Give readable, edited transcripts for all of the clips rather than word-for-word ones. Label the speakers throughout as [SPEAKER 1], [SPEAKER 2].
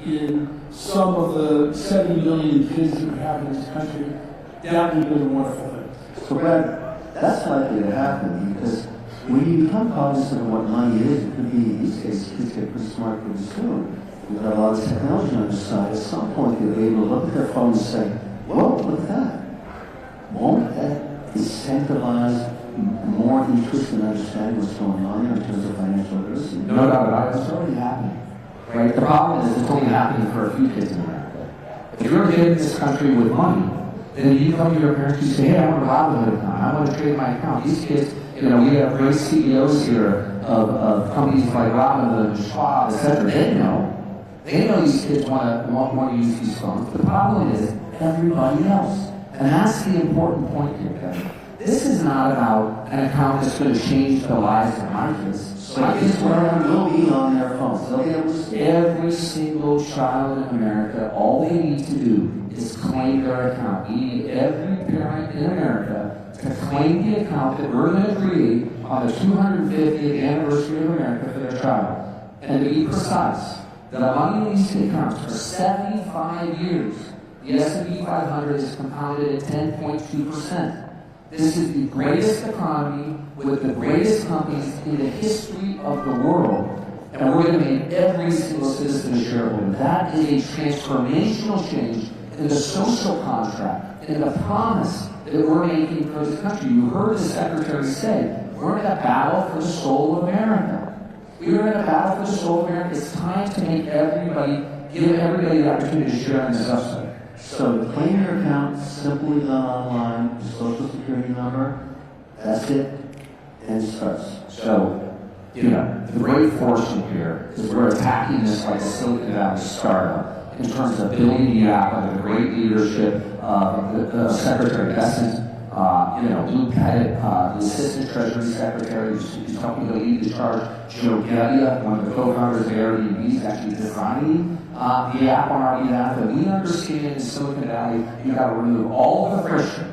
[SPEAKER 1] in some of the 70 million kids that we have in this country, that would be a wonderful thing.
[SPEAKER 2] So Brad, that's likely to happen because when you become cognizant of what money is, it could be, in these cases, kids get pretty smart pretty soon. We've got a lot of technology on their side. At some point, they'll be able to look at their phone and say, whoa, look at that. Won't that incentivize more interest in understanding what's going on here in terms of financial literacy?
[SPEAKER 3] No doubt about it. It's already happening. Right? The problem is it's only happening for a few kids in America. If you're a kid in this country with money, then you come to your parents and say, hey, I want a Robinhood account. I want to trade my account. These kids, you know, we have great CEOs here of companies like Robinhood, Schwab, etc. They know these kids want to use these phones. The problem is everybody else. And that's the important point here, Kevin. This is not about an account that's going to change the lives of my kids.
[SPEAKER 2] So my kids will be on their phones. They'll be able to see.
[SPEAKER 3] Every single child in America, all they need to do is claim their account. We need every parent in America to claim the account that we're going to create on the 250th anniversary of America for their child. And to be precise, the money in these accounts for 75 years, the S&P 500 is compounded at 10.2%. This is the greatest economy with the greatest companies in the history of the world. And we're going to make every single citizen a shareholder. That is a transformational change in the social contract, in the promise that we're making for this country. You heard the Secretary say, we're in a battle for the soul of America. We are in a battle for the soul of America. It's time to make give everybody the opportunity to share in this upside.
[SPEAKER 2] So to claim your account, simply done online, the Social Security number, that's it, and it starts.
[SPEAKER 3] So, you know, the great fortune here is we're attacking this like a Silicon Valley startup in terms of building the app under the great leadership of the Secretary Bessent, Lou Pettit, the Assistant Treasury Secretary, who's helping to lead the charge, Joe Gebbia, one of the co-founders of Airbnb, is actually designing the app on our behalf. And we understand in Silicon Valley, you've got to remove all of the friction.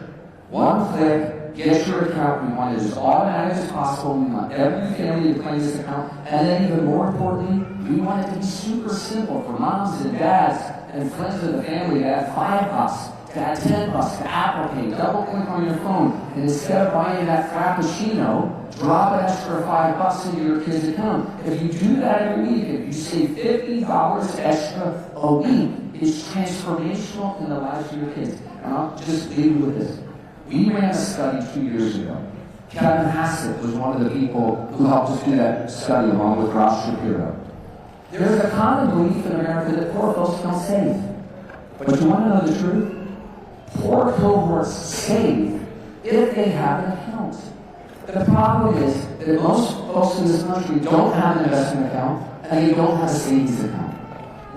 [SPEAKER 3] One click, get your account. We want it as automatic as possible. We want every family to claim this account. And then even more importantly, we want it to be super simple for moms and dads and friends of the family to add $5, to add $10, to Apple Pay, double click on your phone, and instead of buying that Frappuccino, drop an extra $5 into your kid's account. If you do that every week, if you save $50 extra a week, it's transformational in the lives of your kids. And I'll just leave you with this. We ran a study 2 years ago. Kevin Hassett was one of the people who helped us do that study along with Ross Shapiro. There's a common belief in America that poor folks don't save. But you want to know the truth? Poor cohorts save if they have an account. The problem is that most folks in this country don't have an investment account and they don't have a savings account.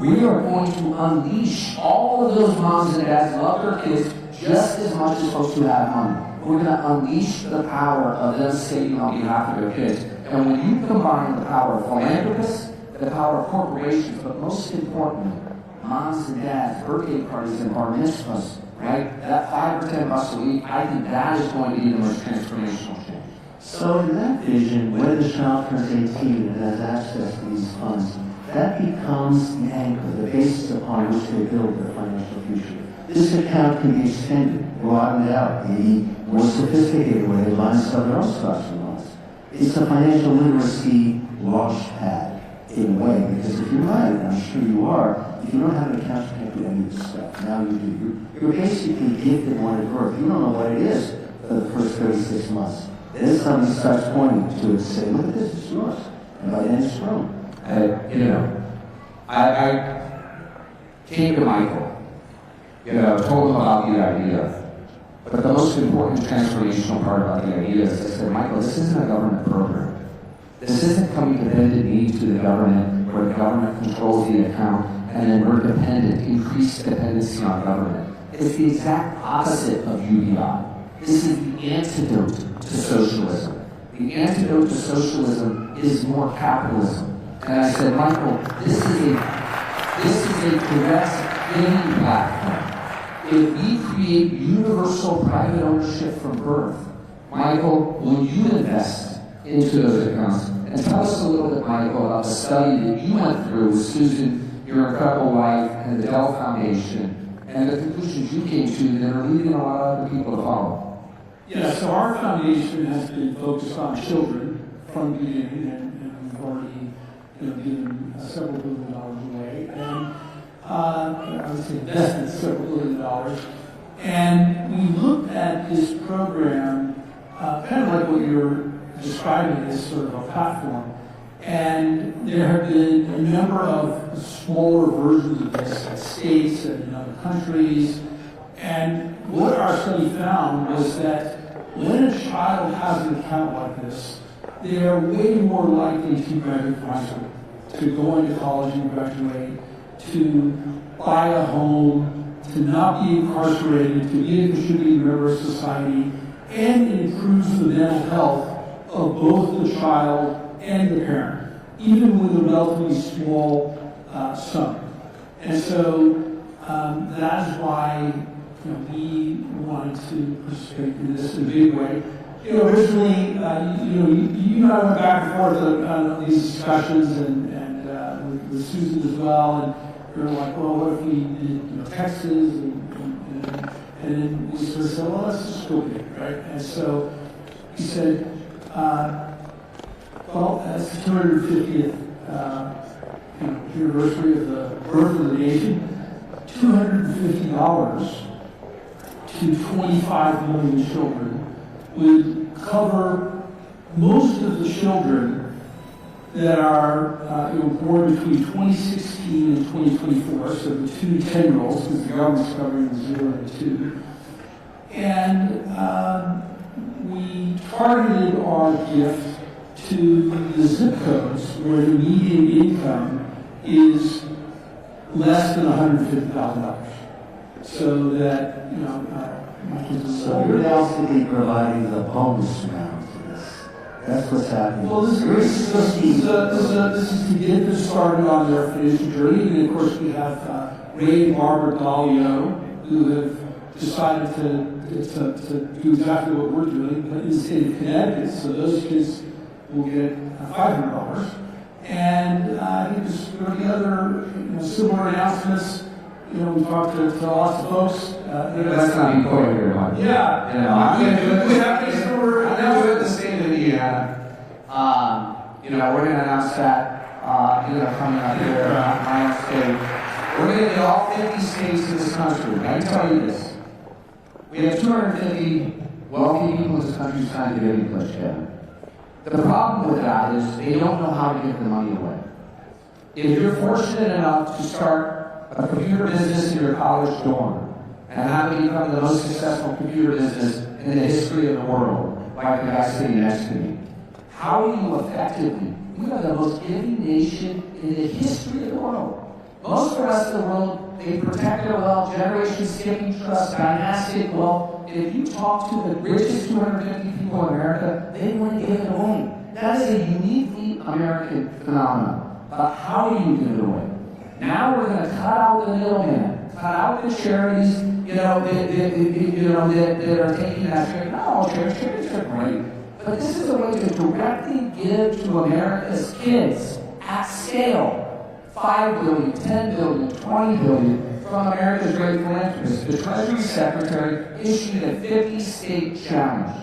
[SPEAKER 3] We are going to unleash all of those moms and dads who love their kids just as much as folks who have money. We're going to unleash the power of them saving on behalf of their kids. And when you combine the power of philanthropists, the power of corporations, but most importantly, moms and dads, birthday parties and bar mitzvahs, right? That $5 or $10 a week, I think that is going to be the most transformational change.
[SPEAKER 2] So in that vision, when the child turns 18 and has access to these funds, that becomes the anchor, the basis upon which they build their financial future. This account can be extended, broadened out, maybe more sophisticated where they line up their own stocks and bonds. It's a financial literacy launch pad in a way, because if you're right, and I'm sure you are, if you don't have an account, you can't do any of this stuff. Now you do. You're basically gifted one at birth. You don't know what it is for the first 36 months. Then somebody starts pointing to it and say, look at this, it's yours. And by then it's grown.
[SPEAKER 3] I came to Michael, told him about the idea. But the most important transformational part about the idea is I said, Michael, this isn't a government program. This isn't coming to bend the knee to the government where the government controls the account and then we're dependent, increased dependency on government. It's the exact opposite of UBI. This is the antidote to socialism. The antidote to socialism is more capitalism. And I said, Michael, this is a direct giving platform. If we create universal private ownership from birth, Michael, will you invest into those accounts? And tell us a little bit, Michael, about the study that you went through with Susan your incredible life and the Dell Foundation and the conclusions you came to that are leading a lot of other people to follow.
[SPEAKER 1] Yeah, so our foundation has been focused on children from the beginning, and we've already given several $billion away, and I would say invested several $billion. And we looked at this program, kind of like what you're describing as sort of a platform. And there have been a number of smaller versions of this at states and in other countries. And what our study found was that when a child has an account like this, they are way more likely to graduate from high school, to go into college and graduate, to buy a home, to not be incarcerated, to be a contributing member of society, and it improves the mental health of both the child and the parent, even with a relatively small sum. And so that is why we wanted to participate in this in a big way. Originally, you and I went back and forth on these discussions, and with Susan as well, and we were like, well, what if we did Texas, and then we sort of said, well, let's just go big, right? And so he said, well, that's the 250th anniversary of the birth of the nation. $250 to 25 million children would cover most of the children that are born between 2016 and 2024, so the 2 to 10-year-olds, because the government's covering the 0 to 2. And we targeted our gift to the zip codes where the median income is less than $150,000. So that, my kids
[SPEAKER 2] So you're basically providing the bonus round to this. That's what's happening.
[SPEAKER 1] Well, this is to get them started on their financial journey. And of course, we have Ray and Barbara Dalio, who have decided to do exactly what we're doing, but in the state of Connecticut. So those kids will get $500. And I think there's going to be other similar announcements. We talked to lots of folks.
[SPEAKER 3] That's not important here, Mike.
[SPEAKER 1] Yeah.
[SPEAKER 3] I'm going to do it the state of Indiana. We're going to announce that, coming up here, my own state. We're going to get all 50 states in this country. I can tell you this. We have 250 wealthy people in this country who signed the Giving Pledge together. The problem with that is they don't know how to give the money away. If you're fortunate enough to start a computer business in your college dorm and have it become the most successful computer business in the history of the world, like the guy sitting next to me, how do you effectively, we are the most giving nation in the history of the world. Most of the rest of the world, they protect their wealth, generation skipping trust, dynastic wealth. If you talk to the richest 250 people in America, they want to give it away. That is a uniquely American phenomenon. But how do you give it away? Now we're going to cut out the middleman, cut out the charities, that are taking that charity. Not all charities are great, but this is a way to directly give to America's kids at scale. 5 billion, 10 billion, 20 billion from America's great philanthropists. The Treasury Secretary issued a 50-state challenge.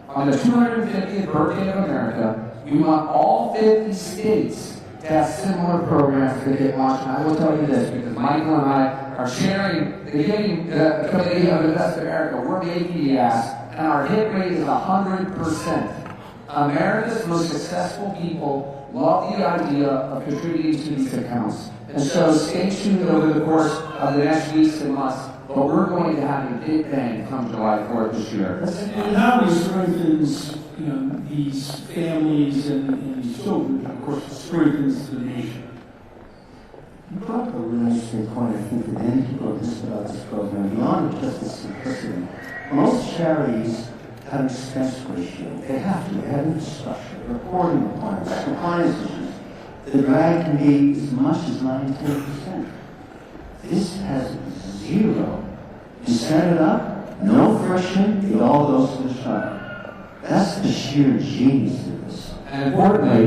[SPEAKER 3] On the 250th birthday of America, we want all 50 states to have similar programs that get launched. And I will tell you this, because Michael and I are sharing the Giving Committee of Invest America. We're making the ask, and our hit rate is 100%. America's most successful people love the idea of contributing to these accounts. And so stay tuned over the course of the next weeks and months. But we're going to have a big bang come July 4th this year.
[SPEAKER 1] And how we strengthens these families and these children, of course, strengthens the nation.
[SPEAKER 2] You brought up a really interesting point. I think that many people have just about this program, beyond just its simplicity. Most charities have an expense ratio. They have to. They have infrastructure, reporting requirements, compliance issues. The drag can be as much as 9-10%. This has zero. You set it up, no friction, it all goes to the child. That's the sheer genius of this.
[SPEAKER 3] And importantly,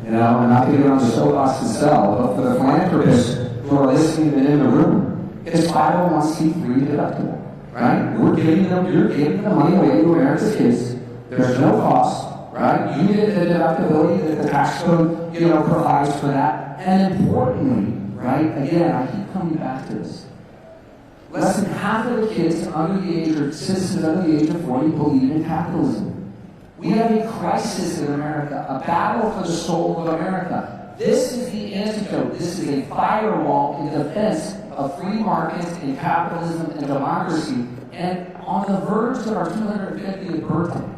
[SPEAKER 3] and not to get on the soapbox itself, but for the philanthropists who are listening in the room, it's 501c3 deductible, right? You're giving the money away to America's kids. There's no cost, right? You get the deductibility that the tax code, provides for that. And importantly, right, again, I keep coming back to this. Less than half of the kids under the age of citizens under the age of 40 believe in capitalism. We have a crisis in America, a battle for the soul of America. This is the antidote. This is a firewall in defense of free markets and capitalism and democracy. And on the verge of our 250th birthday,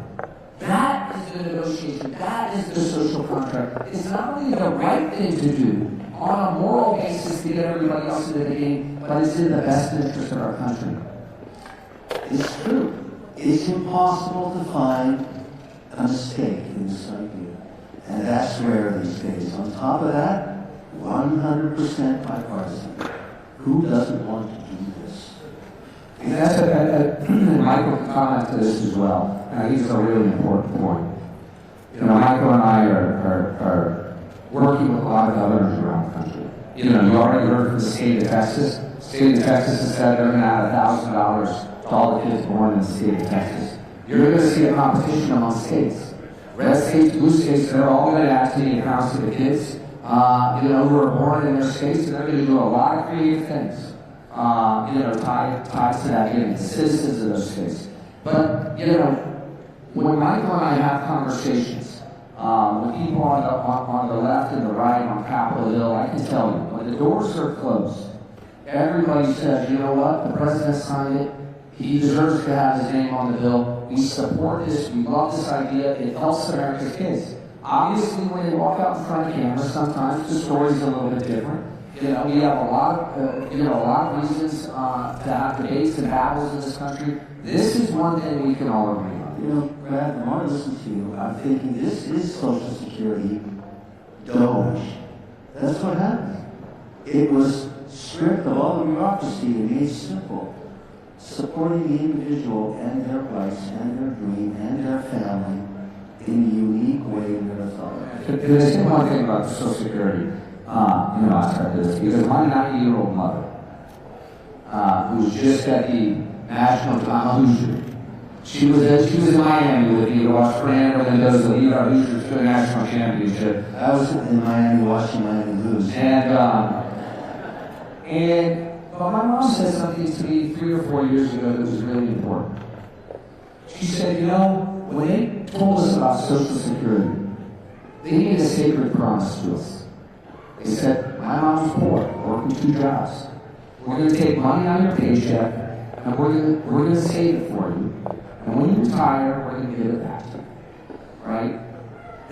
[SPEAKER 3] that is the negotiation. That is the social contract. It's not only the right thing to do on a moral basis to get everybody else into the game, but it's in the best interest of our country.
[SPEAKER 2] It's true. It's impossible to find a mistake in this idea. And that's rare these days. On top of that, 100% bipartisan. Who doesn't want to do this?
[SPEAKER 3] And that's Michael can comment to this as well. He's a really important point. Michael and I are working with a lot of governors around the country. You already heard from the state of Texas. The state of Texas has said they're going to add $1,000 to all the kids born in the state of Texas. You're going to see a competition among states. Red states, blue states, they're all going to add to the accounts of the kids, who are born in their states, and they're going to do a lot of creative things, tied to that giving, the citizens of those states. But, when Michael and I have conversations with people on the left and the right on Capitol Hill, I can tell you, when the doors are closed, everybody says, you know what, the president signed it, he deserves to have his name on the bill, we support this, we love this idea, it helps America's kids. Obviously, when they walk out in front of cameras, sometimes the story's a little bit different. We have a lot of reasons to have debates and battles in this country. This is one thing we can all agree on.
[SPEAKER 2] Brad, the more I listen to you, I'm thinking this is Social Security Doge. That's what happened. It was stripped of all the bureaucracy and made simple. Supporting the individual and their rights and their dream and their family in a unique way in their authority.
[SPEAKER 3] There's one thing about Social Security, aspect of this, because my 90-year-old mother, who's just at the national Hoosier, she was in Miami with me to watch Fernando Mendoza lead our Hoosiers to a national championship.
[SPEAKER 2] I was in Miami watching Miami lose.
[SPEAKER 3] But my mom said something to me 3 or 4 years ago that was really important. She said, when they told us about Social Security, they made a sacred promise to us. They said, my mom's poor, working 2 jobs. We're going to take money out of your paycheck, and we're going to save it for you. And when you retire, we're going to give it back to you. Right?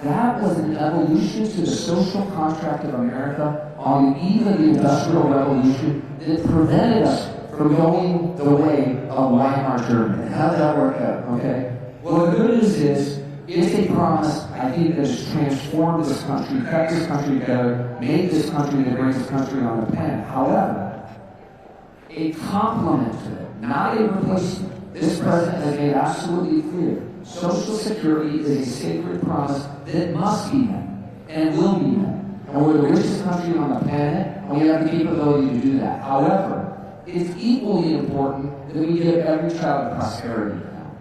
[SPEAKER 3] That was an evolution to the social contract of America on the eve of the Industrial Revolution that prevented us from going the way of Weimar Germany.
[SPEAKER 2] How did that work out?
[SPEAKER 3] Okay? Well, the good news is, it's a promise, I think, that has transformed this country, kept this country together, made this country that brings this country on the pen. However, a complement to it, not a replacement. This president has made absolutely clear, Social Security is a sacred promise that must be met and will be met. And we're the richest country on the planet, and we have the capability to do that. However, it's equally important that we give every child prosperity now.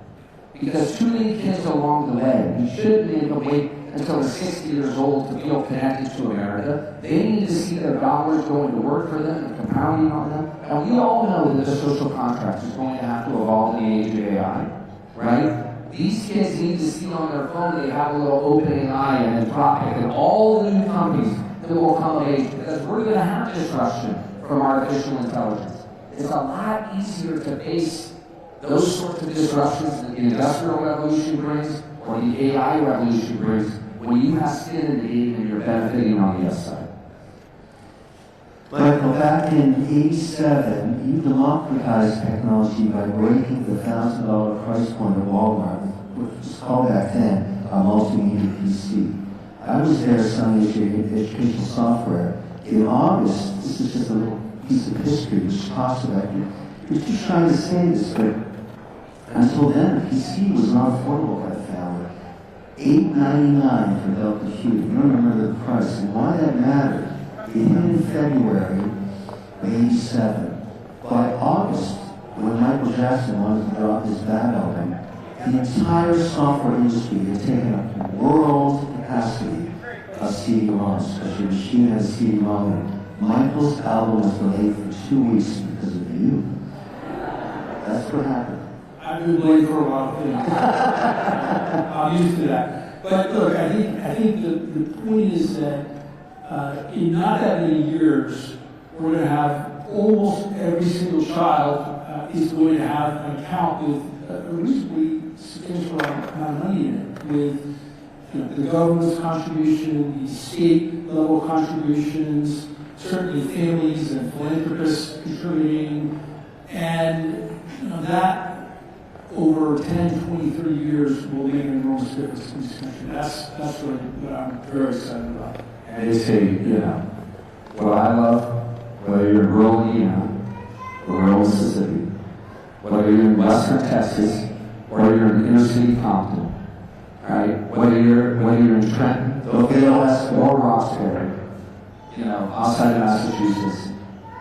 [SPEAKER 3] Because too many kids along the way, we shouldn't be able to wait until they're 60 years old to feel connected to America. They need to see their dollars going to work for them and compounding on them. And we all know that the social contract is going to have to evolve in the age of AI, right? These kids need to see on their phone they have a little OpenAI and Anthropic and all the new companies that will come of age, because we're going to have disruption from artificial intelligence. It's a lot easier to face those sorts of disruptions that the Industrial Revolution brings or the AI revolution brings when you have skin in the game and you're benefiting on the upside.
[SPEAKER 2] Michael, back in '87, you democratized technology by breaking the $1,000 price point at Walmart, which was called back then a multimedia PC. I was there selling educational software. In August, this is just a little piece of history which talks about you. You're just trying to say this, but until then, the PC was not affordable by the family. $8.99 for Delta Q. You don't remember the price. And why that mattered, it hit in February, 87. By August, when Michael Jackson wanted to drop his Bad album, the entire software industry had taken up world capacity of CD-ROMs, because your machine has a CD-ROM in it. Michael's album was delayed for 2 weeks because of you. That's what happened.
[SPEAKER 1] I've been blamed for a lot of things. I'm used to that. But look, I think the point is that in not that many years, we're going to have almost every single child is going to have an account with a reasonably substantial amount of money in it, with the government's contribution, the state level contributions, certainly families and philanthropists contributing, and that over 10, 20, 30 years will make an enormous difference in this country. That's what I'm very excited about.
[SPEAKER 3] And they say, what I love, whether you're in rural Indiana or rural Mississippi, whether you're in western Texas or you're in inner city Compton, right? Whether you're in Trenton, Oakdale, or Roxbury, outside of Massachusetts,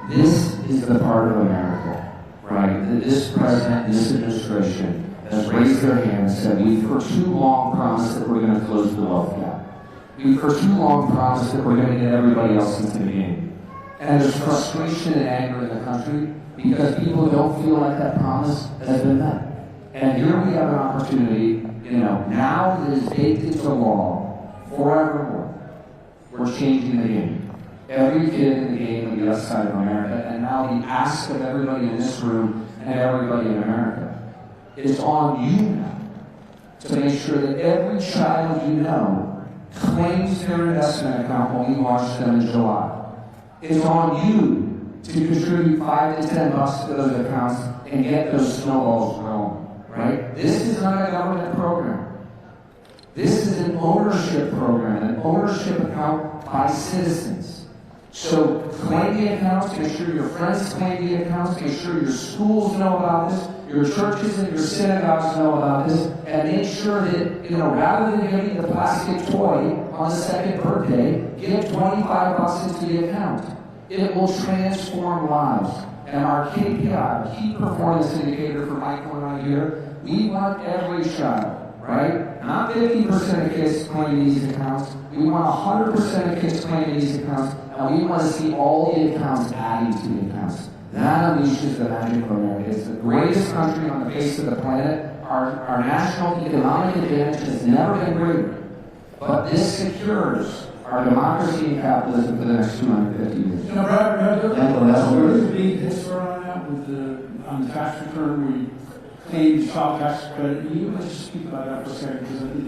[SPEAKER 3] this is the part of America, right? This president, this administration has raised their hand and said, we've for too long promised that we're going to close the wealth gap. We've for too long promised that we're going to get everybody else into the game. And there's frustration and anger in the country because people don't feel like that promise has been met. And here we have an opportunity, now that is baked into law forevermore. We're changing the game. Every kid in the game will be outside of America, and now the ask of everybody in this room and everybody in America is on you now to make sure that every child claims their investment account when we launch them in July. It's on you to contribute $5 to $10 to those accounts and get those snowballs growing, right? This is not a government program. This is an ownership program, an ownership account by citizens. So claim the accounts, make sure your friends claim the accounts, make sure your schools know about this, your churches and your synagogues know about this, and make sure that, rather than giving the plastic toy on the second birthday, give $25 into the account. It will transform lives. And our KPI, our key performance indicator for Michael and I here, we want every child, right? Not 50% of kids claiming these accounts. We want 100% of kids claiming these accounts, and we want to see all the accounts adding to the accounts. That unleashes the magic of America. It's the greatest country on the face of the planet. Our national economic advantage has never been greater. But this secures our democracy and capitalism for the next 250 years.
[SPEAKER 1] Brad, there is a big history on that with on the tax return where you claim child tax credit. You might just speak about that for a second because I think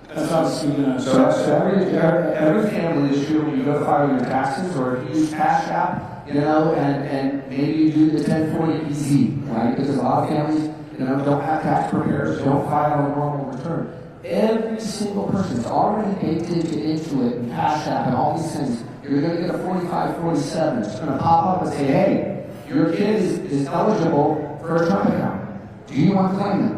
[SPEAKER 1] that's obviously going to...
[SPEAKER 3] So every family this year when you go file your taxes, or if you use Cash App, and maybe you do the 1040EZ, right? Because a lot of families, don't have tax preparers, don't file a normal return. Every single person is already baked into it and Cash App and all these things. You're going to get a 4547. It's going to pop up and say, hey, your kid is eligible for a Trump account. Do you want to claim it?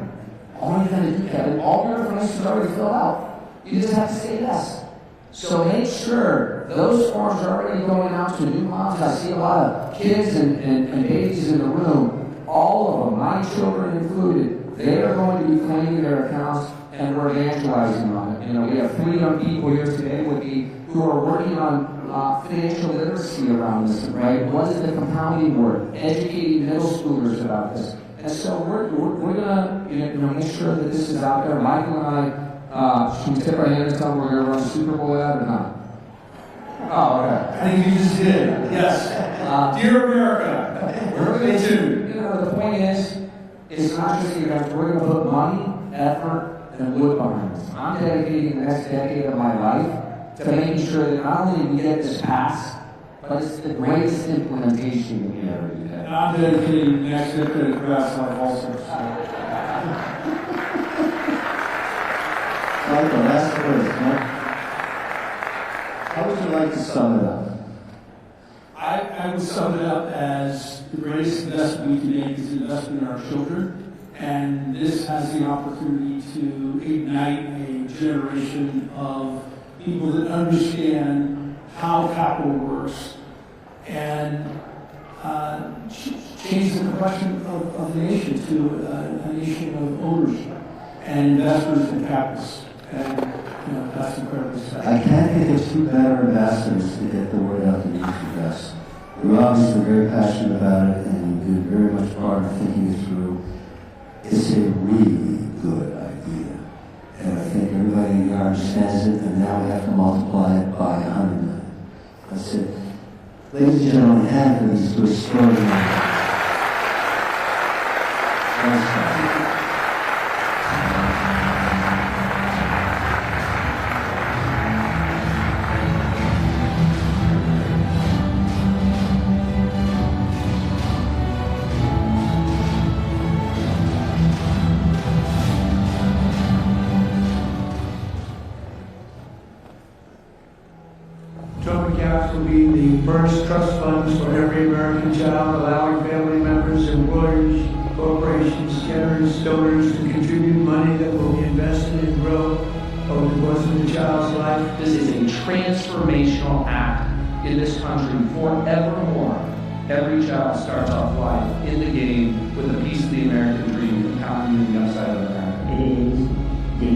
[SPEAKER 3] All you're going to do, Kevin, all your information is already filled out. You just have to say yes. So make sure those forms are already going out to new moms. I see a lot of kids and babies in the room, all of them, my children included. They are going to be claiming their accounts, and we're evangelizing on it. We have 3 young people here today who are working on financial literacy around this, right? What is the compounding word? Educating middle schoolers about this. And so we're going to make sure that this is out there. Michael and I, should we tip our hand and tell them we're going to run the Super Bowl ad or not? Oh, okay.
[SPEAKER 1] I think you just did. Yes. Dear America,
[SPEAKER 3] We're going to, the point is, it's not just the event. We're going to put money, effort, and wood behind this. I'm dedicating the next decade of my life to making sure that not only we get this passed, but it's the greatest implementation that we ever do.
[SPEAKER 1] and I'm dedicating the next decade of grass life also.
[SPEAKER 2] Michael, last words, Mike. How would you like to sum it up?
[SPEAKER 1] I would sum it up as the greatest investment we can make is investment in our children, and this has the opportunity to ignite a generation of people that understand how capital works and change the complexion of the nation to a nation of owners and investors and capitalists. And that's incredibly special.
[SPEAKER 2] I can't think of two better ambassadors to get the word out to the youth best. You're obviously very passionate about it, and you've been very much part of thinking it through. It's a really good idea. And I think everybody here understands it, and now we have to multiply it by 100 million. That's it. Ladies and gentlemen, have these two extraordinary.
[SPEAKER 1] Will be the first trust funds for every American child, allowing family members, employers, corporations, generous donors to contribute money that will be invested and grow over the course of the child's life.
[SPEAKER 3] This is a transformational act in this country forevermore. Every child starts off life in the game with a piece of the American dream and counting on the upside of America.
[SPEAKER 4] It is the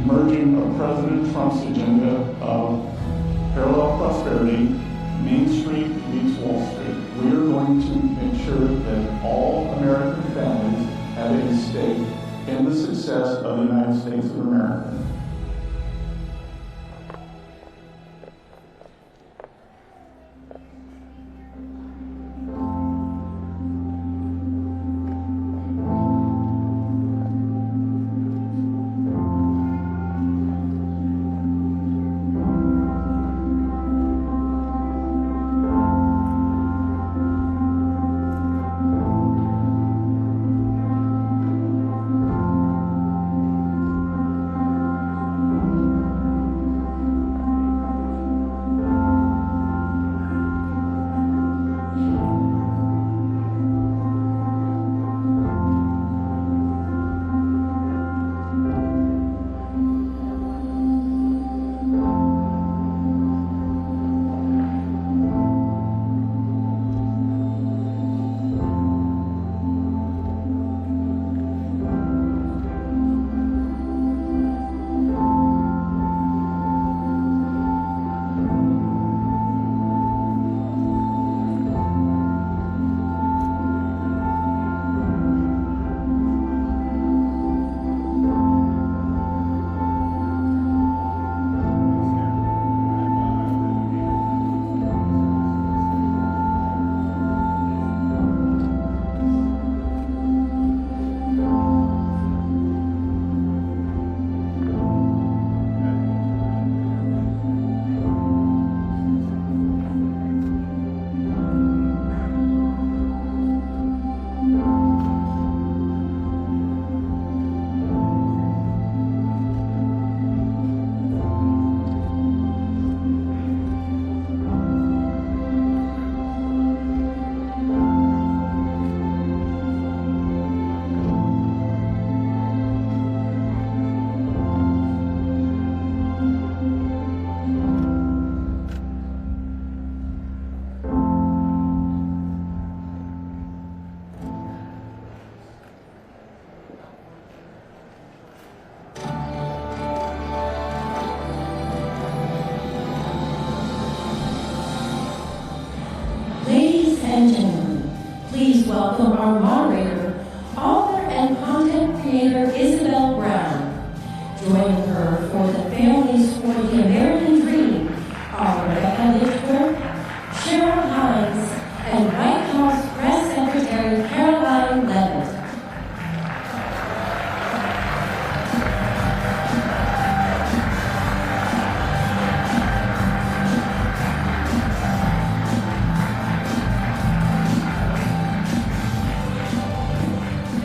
[SPEAKER 4] merging of President Trump's agenda of parallel prosperity, Main Street meets Wall Street. We are going to make sure that all American families have a stake in the success of the United States of America.
[SPEAKER 5] and gentlemen, please welcome our moderator, author and content creator Isabel Brown. Joining her for the Families for the American Dream are Rebecca Lichtler, Cheryl Hines, and White House Press Secretary Caroline Levitt.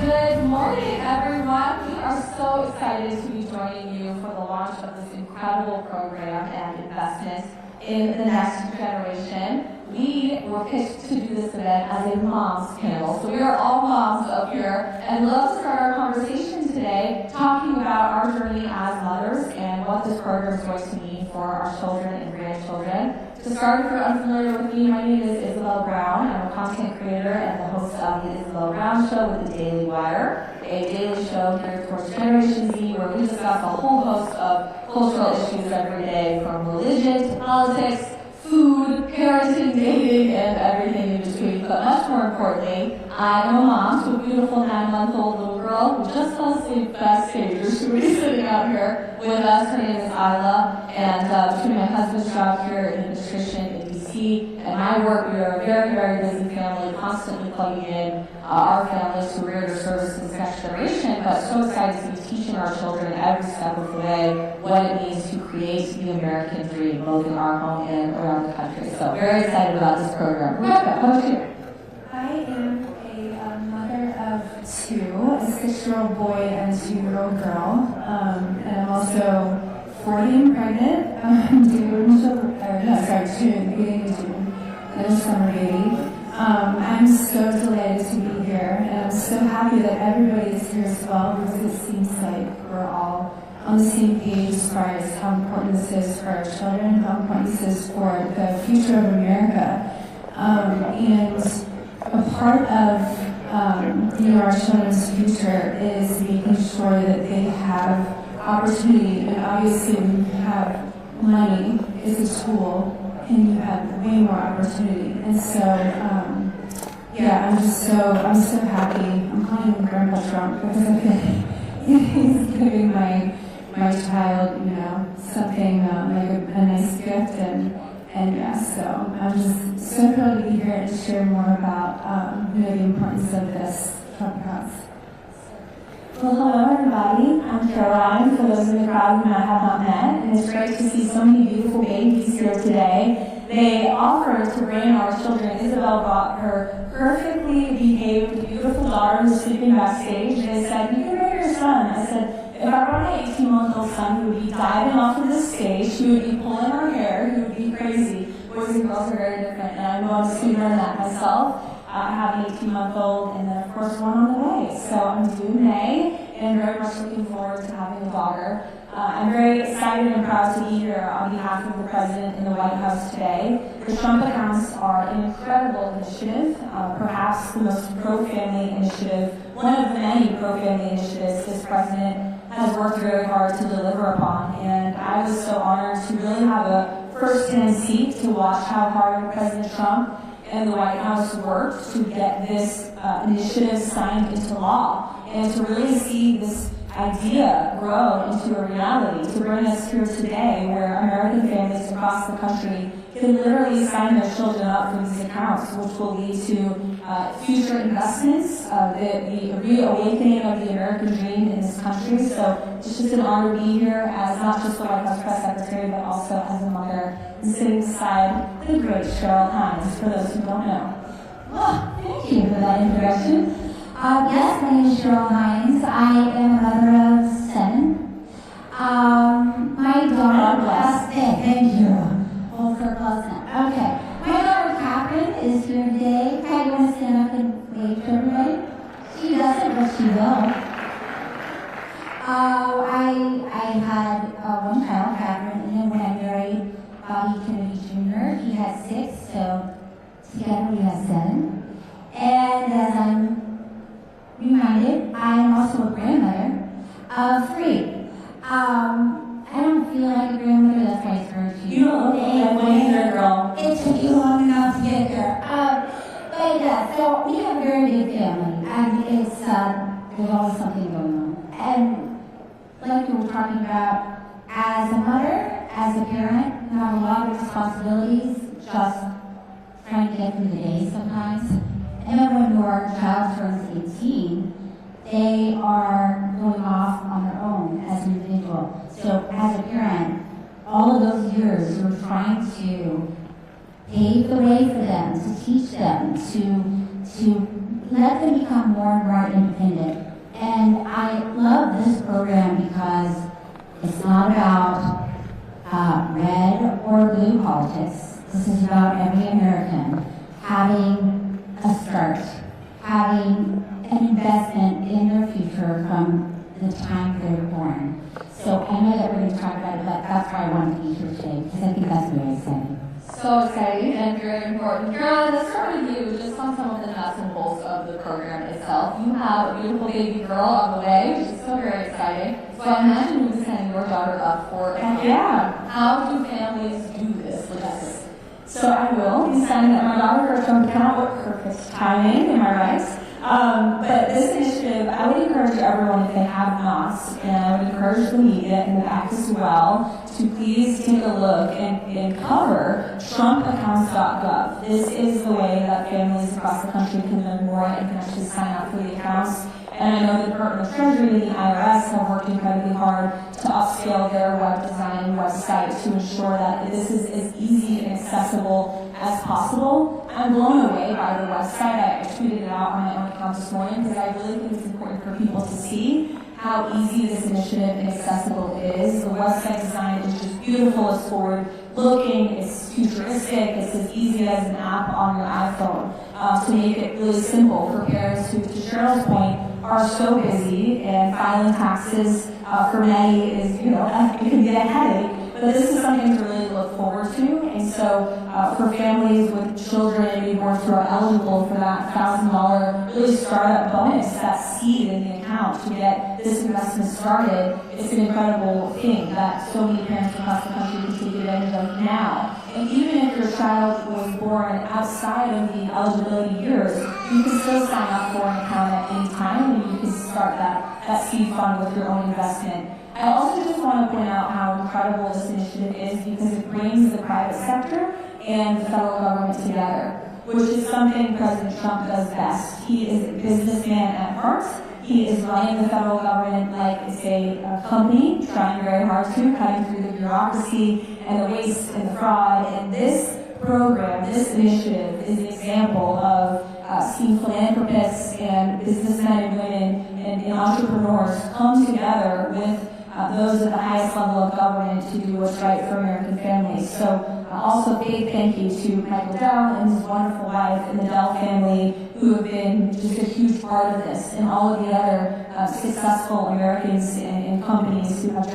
[SPEAKER 6] Good morning, everyone. We are so excited to be joining you for the launch of this incredible program and investment in the next generation. We were picked to do this event as a moms panel. So we are all moms up here and love to start our conversation today talking about our journey as mothers and what this program is going to mean for our children and grandchildren. To start, if you're unfamiliar with me, my name is Isabel Brown. I'm a content creator and the host of the Isabel Brown Show with the Daily Wire, a daily show geared towards Generation Z, where we discuss a whole host of cultural issues every day, from religion to politics, food, parenting, dating, and everything in between. But much more importantly, I am a mom to a beautiful 9-month-old little girl who just fell asleep backstage. She will be sitting out here with us. Her name is Isla, and between my husband's job here in administration in DC and my work, we are a very, very busy family, constantly plugging in our families to rear to service this next generation, but so excited to be teaching our children every step of the way what it means to create the American dream, both in our home and around the country. So very excited about this program. Rebecca, how about you?
[SPEAKER 7] I am a mother of two, a 6-year-old boy and a 2-year-old girl. And I'm also 40 and pregnant. June, beginning of June. Little summer baby. I'm so delighted to be here, and I'm so happy that everybody is here as well, because it seems like we're all on the same page as far as how important this is for our children, how important this is for the future of America. And a part of our children's future is making sure that they have opportunity, and obviously when you have money is a tool, and you have way more opportunity. And so, I'm so happy. I'm calling him Grandpa Trump because I feel like he's giving my child, something like a nice gift, so I'm just so thrilled to be here and share more about the importance of this Trump House.
[SPEAKER 5] Well, hello everybody. I'm Caroline, for those in the crowd whom I have not met, and it's great to see so many beautiful babies here today. They offered to bring our children. Isabel brought her perfectly behaved, beautiful daughter who's sleeping backstage. They said, you can bring your son. I said, if I brought my 18-month-old son, he would be diving off of this stage, he would be pulling our hair, he would be crazy. Boys and girls are very different, and I know I'm just going to learn that myself. I have an 18-month-old, and then of course one on the way. So I'm due in May, and very much looking forward to having a daughter. I'm very excited and proud to be here on behalf of the President in the White House today. The Trump accounts are an incredible initiative, perhaps the most pro-family initiative, one of the many pro-family initiatives this President has worked very hard to deliver upon. And I was so honored to really have a first-hand seat to watch how hard President Trump and the White House worked to get this initiative signed into law, and to really see this idea grow into a reality, to bring us here today where American families across the country can literally sign their children up for these accounts, which will lead to future investments, the reawakening of the American dream in this country. So it's just an honor to be here as not just the White House press secretary, but also as a mother, and sitting beside the great Cheryl Hines, for those who don't know.
[SPEAKER 8] Oh, thank you for that introduction. Yes, my name is Cheryl Hines. I am a mother of 7. My daughter, thank you. Full circle of 10. Okay. My daughter Catherine is here today. Kat, you want to stand up and wave to everybody? She doesn't, but she will. I had one child, Catherine, and then when I married Bobby Kennedy Jr., he had 6, so together we have 7. And as I'm reminded, I am also a grandmother of 3. I don't feel like a grandmother, that's why I turned to you.
[SPEAKER 5] You don't look like one either, girl.
[SPEAKER 8] It took you long enough to get here. But yeah, so we have a very big family, and it's, there's always something going on. And like you were talking about, as a mother, as a parent, you have a lot of responsibilities, just trying to get through the day sometimes. And then when your child turns 18, they are going off on their own as an individual. So as a parent, all of those years you're trying to pave the way for them, to teach them, to let them become more and more independent. And I love this program because it's not about red or blue politics. This is about every American having a start, having an investment in their future from the time they're born. So So I know that we're going to talk about it, but that's why I wanted to be here today, because I think that's very exciting.
[SPEAKER 6] So exciting and very important. Carolyn, let's start with you, just on some of the nuts and bolts of the program itself. You have a beautiful baby girl on the way, which is so very exciting. So I imagine you'll be sending your daughter up for a camp.
[SPEAKER 7] Yeah.
[SPEAKER 6] How do families do this logistically?
[SPEAKER 7] So I will be sending my daughter her phone account. What perfect timing, am I right? But this initiative, I would encourage everyone, if they have not, and I would encourage the media in the back as well, to please take a look and cover trumpaccounts.gov. This is the way that families across the country can learn more and can actually sign up for the accounts. And I know the Department of Treasury and the IRS have worked incredibly hard to upscale their web design website to ensure that this is as easy and accessible as possible. I'm blown away by the website. I tweeted it out on my own account this morning because I really think it's important for people to see how easy this initiative and accessible it is. The website design is just beautiful, it's forward looking, it's futuristic, it's as easy as an app on your iPhone. To make it really simple for parents who, to Cheryl's point, are so busy, and filing taxes for many is, it can get a headache, but this is something to really look forward to. And so for families with children and newborns who are eligible for that $1,000 really startup bonus, that seed in the account to get this investment started, it's an incredible thing that so many parents across the country can take advantage of now. And even if your child was born outside of the eligibility years, you can still sign up for an account at any time, and you can start that seed fund with your own investment. I also just want to point out how incredible this initiative is because it brings the private sector and the federal government together, which is something President Trump does best. He is a businessman at heart. He is running the federal government like it's a company, trying very hard to, cutting through the bureaucracy and the waste and the fraud. And this program, this initiative, is an example of seeing philanthropists and businessmen and women and entrepreneurs come together with those at the highest level of government to do what's right for American families. So also a big thank you to Michael Dell and his wonderful wife and the Dell family who have been just a huge part of this, and all of the other successful Americans and companies who have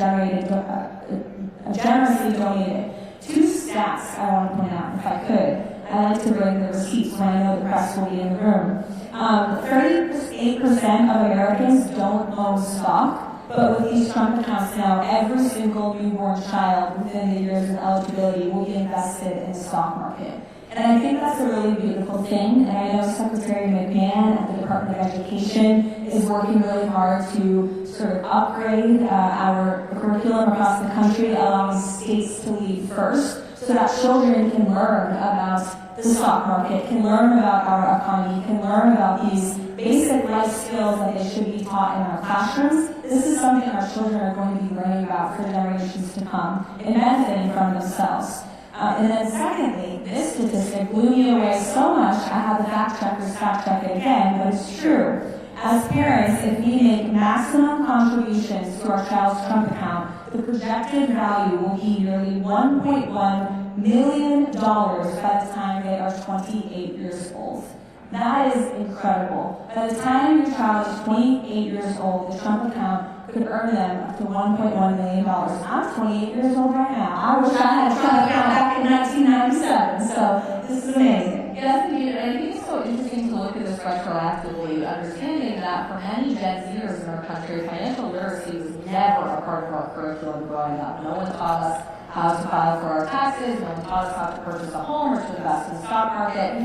[SPEAKER 7] generously donated. Two stats I want to point out, if I could. I like to bring the receipts when I know the press will be in the room. 38% of Americans don't own stock. But with these Trump accounts now, every single newborn child within the years of eligibility will be invested in the stock market. And I think that's a really beautiful thing. And I know Secretary McMahon at the Department of Education is working really hard to sort of upgrade our curriculum across the country, allowing states to lead first so that children can learn about the stock market, can learn about our economy, can learn about these basic life skills that they should be taught in our classrooms. This is something our children are going to be learning about for generations to come and benefiting from themselves. And then secondly, this statistic blew me away so much, I had the fact checkers fact check it again, but it's true. As parents, if we make maximum contributions to our child's Trump account, the projected value will be nearly $1.1 million by the time they are 28 years old. That is incredible. By the time your child is 28 years old, the Trump account could earn them up to $1.1 million. I'm 28 years old right now. I wish I had a Trump account back in 1997, so this is amazing.
[SPEAKER 6] Yes, indeed. And I think it's so interesting to look at this retroactively, understanding that for many Gen Zers in our country, financial literacy was never a part of our curriculum growing up. No one taught us how to file for our taxes, no one taught us how to purchase a home or to invest in the stock market.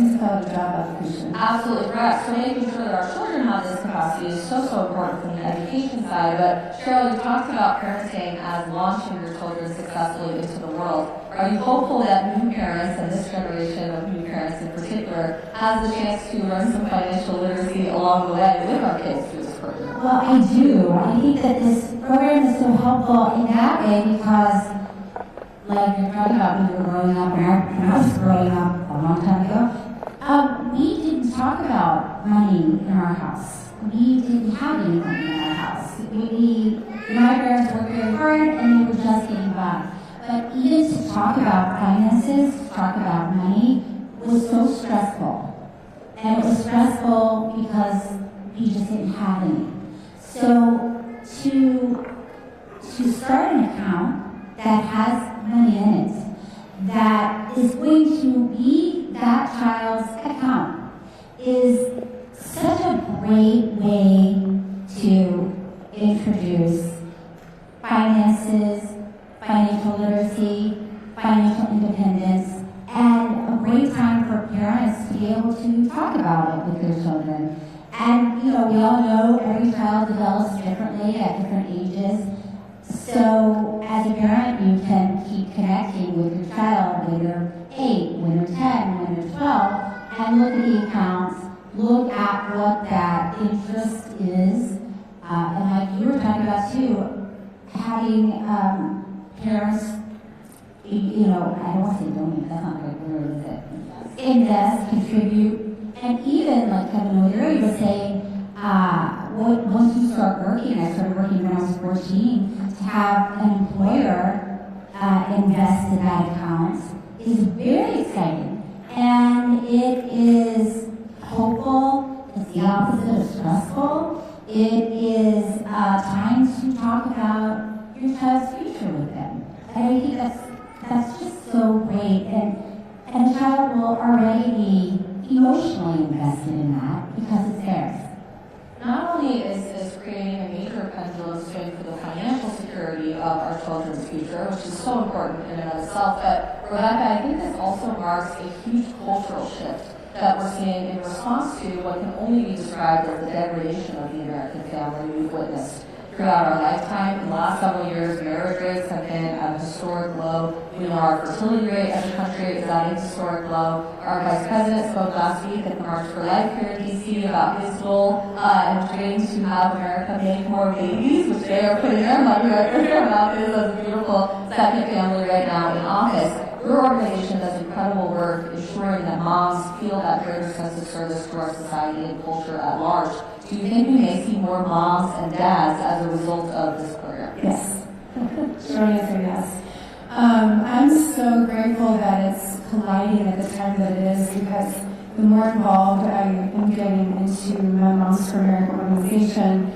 [SPEAKER 6] Absolutely correct. So making sure that our children have this capacity is so important from the education side. But Cheryl, you talked about parenting as launching your children successfully into the world. Are you hopeful that new parents, and this generation of new parents in particular, has the chance to learn some financial literacy along the way with our kids through this program?
[SPEAKER 8] Well, I do. I think that this program is so helpful in that way because, like you're talking about when you were growing up, when I was growing up a long time ago, we didn't talk about money in our house. We didn't have any money in our house. My parents worked very hard and we were just getting by. But even to talk about finances, to talk about money, was so stressful. And it was stressful because we just didn't have any. So to to start an account that has money in it, that is going to be that child's account, is such a great way to introduce finances, financial literacy, financial independence, and a great time for parents to be able to talk about it with their children. And, we all know every child develops differently at different ages. So, as a parent, you can keep connecting with your child when they're 8, when they're 10, when they're 12, and look at the accounts, look at what that interest is. And like you were talking about too, having parents, I don't want to say donate, that's not a good word, is it? Invest, contribute, and even like Kevin O'Leary was saying, once you start working, I started working when I was 14, to have an employer invest in that account is very exciting. And it is hopeful, it's the opposite of stressful. It is time to talk about your child's future with them. And I think that's just so great. And the child will already be emotionally invested in that because it's theirs.
[SPEAKER 6] Not only is creating a major pendulum swing for the financial security of our children's future, which is so important in and of itself, but Rebecca, I think this also marks a huge cultural shift that we're seeing in response to what can only be described as the degradation of the American family we've witnessed throughout our lifetime. In the last several years, marriage rates have been at a historic low. We know our fertility rate as a country is at a historic low. Our Vice President spoke last week at the March for Life here in D.C. about his goal and dream to have America make more babies, which they are putting their money right where their mouth is as a beautiful second family right now in office. Your organization does incredible work ensuring that moms feel that greater sense of service to our society and culture at large. Do you think we may see more moms and dads as a result of this program?
[SPEAKER 7] Yes. Short answer, yes. I'm so grateful that it's colliding at the time that it is because the more involved I am getting into my Moms for America organization,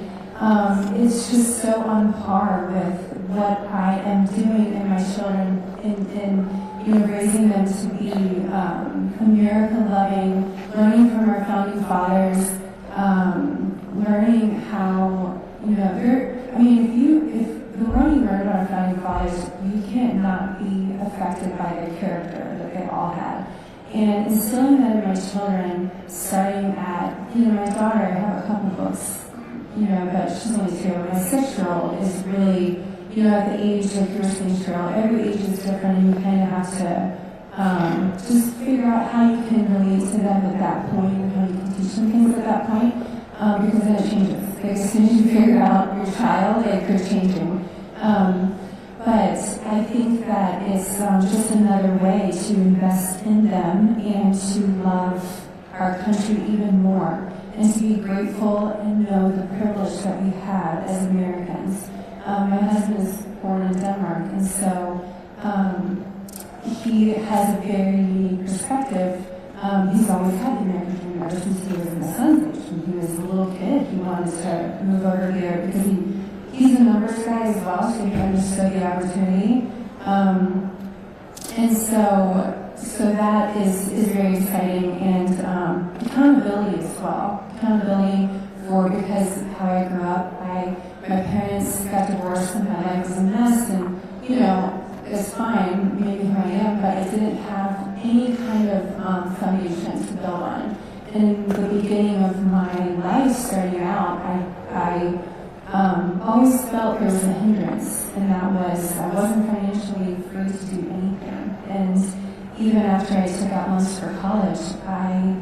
[SPEAKER 7] it's just so on par with what I am doing in my children in raising them to be America-loving, learning from our founding fathers, learning how, if the more you learn about our founding fathers, you can't not be affected by their character that they all had. And instilling that in my children, starting at, my daughter, I have a couple books, but she's only 2. My 6-year-old is really, at the age like you were saying, Cheryl, every age is different and you kind of have to just figure out how you can relate to them at that point and how you can teach them things at that point, because then it changes. Like, as soon as you figure out your child, they're changing. But I think that it's just another way to invest in them and to love our country even more and to be grateful and know the privilege that we have as Americans. My husband is born in Denmark, and so he has a very unique perspective. He's always had the American dream ever since he was in the Sun's age. When he was a little kid, he wanted to move over here because he's a numbers guy as well, so he understood the opportunity. And so that is very exciting, and accountability as well. Accountability because how I grew up, my parents got divorced and my life was a mess, and it's fine, maybe who I am, but I didn't have any kind of foundation to build on. In the beginning of my life starting out, I always felt there was a hindrance, and that was I wasn't financially free to do anything. And even after I took out loans for college, I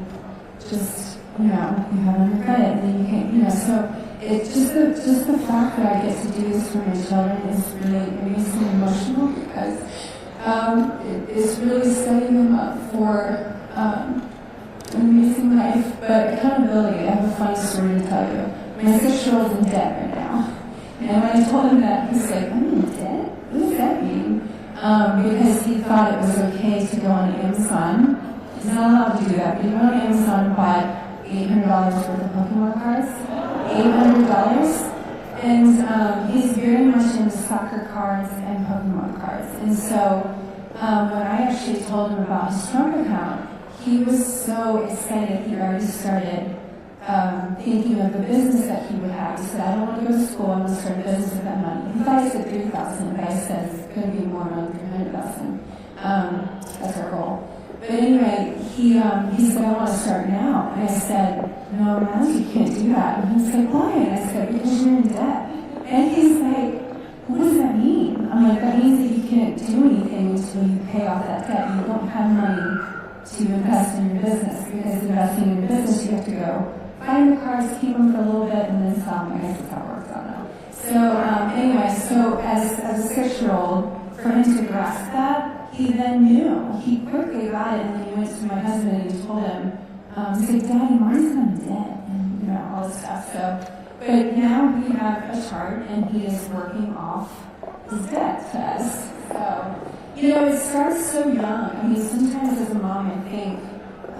[SPEAKER 7] just, you have undercredit, and then you can't, so it's just the fact that I get to do this for my children is really, it makes me emotional because it's really setting them up for an amazing life. But accountability, I have a funny story to tell you. My 6-year-old's in debt right now. And when I told him that, he's like, I'm in debt? What does that mean? Because he thought it was okay to go on Amazon. He's not allowed to do that, but he went on Amazon and bought $800 worth of Pokemon cards. $800. And he's very much into soccer cards and Pokemon cards. And so when I actually told him about his Trump account, he was so excited. He already started thinking of the business that he would have. He said, I don't want to go to school, I'm going to start a business with that money. He thought I said 3,000, but I said it's going to be more than 300,000. That's our goal. But anyway, he said, I want to start now. And I said, no, man, you can't do that. And he's like, why? And I said, because you're in debt. And he's like, what does that mean? I'm like, that means that you can't do anything until you pay off that debt. You don't have money to invest in your business, because investing in your business, you have to go find the cards, keep them for a little bit, and then sell them. I guess that's how it works out now. So anyway, so as a 6-year-old, for him to grasp that, he then knew. He quickly got it, and then he went to my husband and he told him, he's like, Daddy, mine's kind of dead, and all this stuff. So, but now we have a chart, and he is working off his debt to us. So, it starts so young. I mean, sometimes as a mom, I think,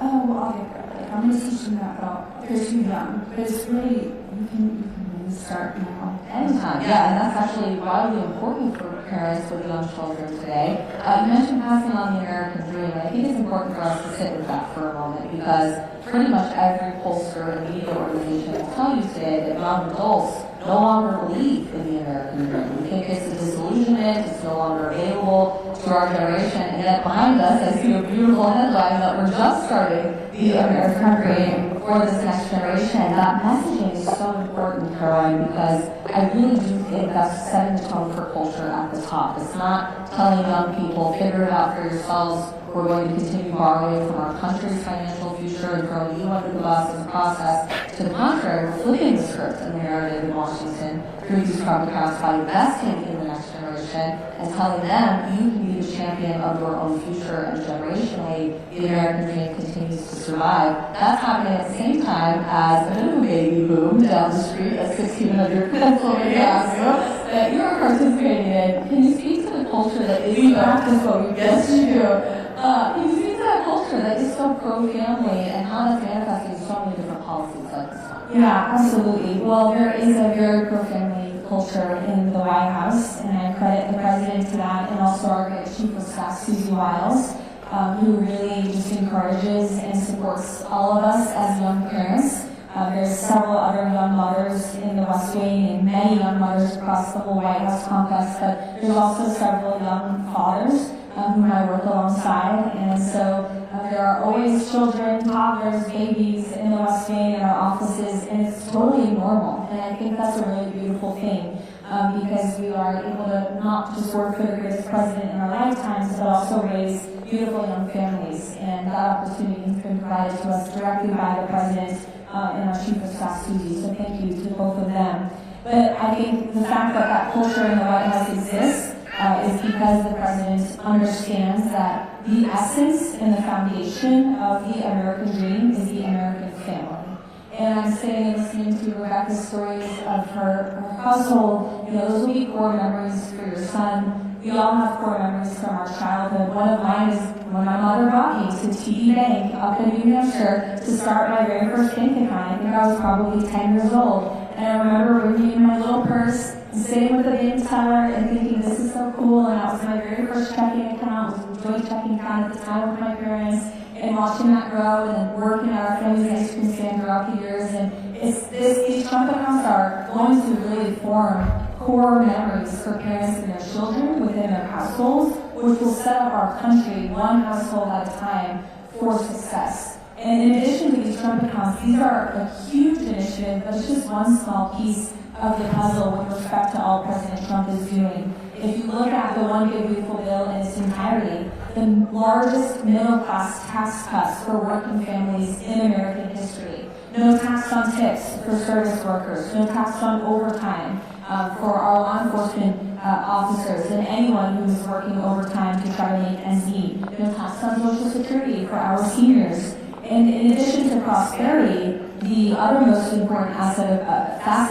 [SPEAKER 7] oh, well, I'll get there. Like, I'm going to teach them that, but they're too young. But it's really, you can really start now.
[SPEAKER 6] Anytime, yeah, and that's actually wildly important for parents with young children today. You mentioned passing on the American dream, and I think it's important for us to sit with that for a moment, because pretty much every pollster and media organization will tell you today that young adults no longer believe in the American dream. We think it's a disillusionment, it's no longer available to our generation, and yet behind us, I see a beautiful headline that we're just starting the American dream for this next generation. That messaging is so important, Caroline, because I really do think that's setting the tone for culture at the top. It's not telling young people, figure it out for yourselves, we're going to continue borrowing from our country's financial future and throwing you under the bus in the process. To the contrary, we're flipping the script and the narrative in Washington through these Trump accounts by investing in the next generation and telling them you can be the champion of your own future, and generationally the American dream continues to survive. That's happening at the same time as a new baby boom down the street at 1600 Pennsylvania Avenue that you're participating in. Can you speak to the culture that is
[SPEAKER 7] We practice what we
[SPEAKER 6] Yes, you do. Can you speak to that culture that is so pro-family and how that's manifesting in so many different policies like this one?
[SPEAKER 7] Yeah, absolutely. Well, there is a very pro-family culture in the White House, and I credit the president to that, and also our great chief of staff, Susie Wiles, who really just encourages and supports all of us as young parents. There's several other young mothers in the West Wing and many young mothers across the whole White House complex, but there's also several young fathers whom I work alongside, and so there are always children, toddlers, babies in the West Wing in our offices, and it's totally normal, and I think that's a really beautiful thing, because we are able to not just work for the greatest president in our lifetimes, but also raise beautiful young families, and that opportunity has been provided to us directly by the president and our chief of staff, Susie, so thank you to both of them. But I think the fact that that culture in the White House exists is because the president understands that the essence and the foundation of the American dream is the American family. And I'm sitting and listening to Rebecca's stories of her household. Those will be core memories for your son. We all have core memories from our childhood. One of mine is when my mother brought me to TD Bank up in New Hampshire to start my very first bank account. I think I was probably 10 years old. And I remember bringing my little purse and sitting with the bank teller and thinking, this is so cool. And that was my very first checking account. It was a joint checking account at the time with my parents. And watching that grow and then working at our family's ice cream stand throughout the years. And these Trump accounts are going to really form core memories for parents and their children within their households, which will set up our country one household at a time for success. And in addition to these Trump accounts, these are a huge initiative, but it's just one small piece of the puzzle with respect to all President Trump is doing. If you look at the One Big Beautiful Bill in its entirety, the largest middle-class tax cuts for working families in American history. No tax on tips for service workers, no tax on overtime for our law enforcement officers and anyone who is working overtime to try to make ends meet. No tax on Social Security for our seniors. And in addition to prosperity, the other most important facet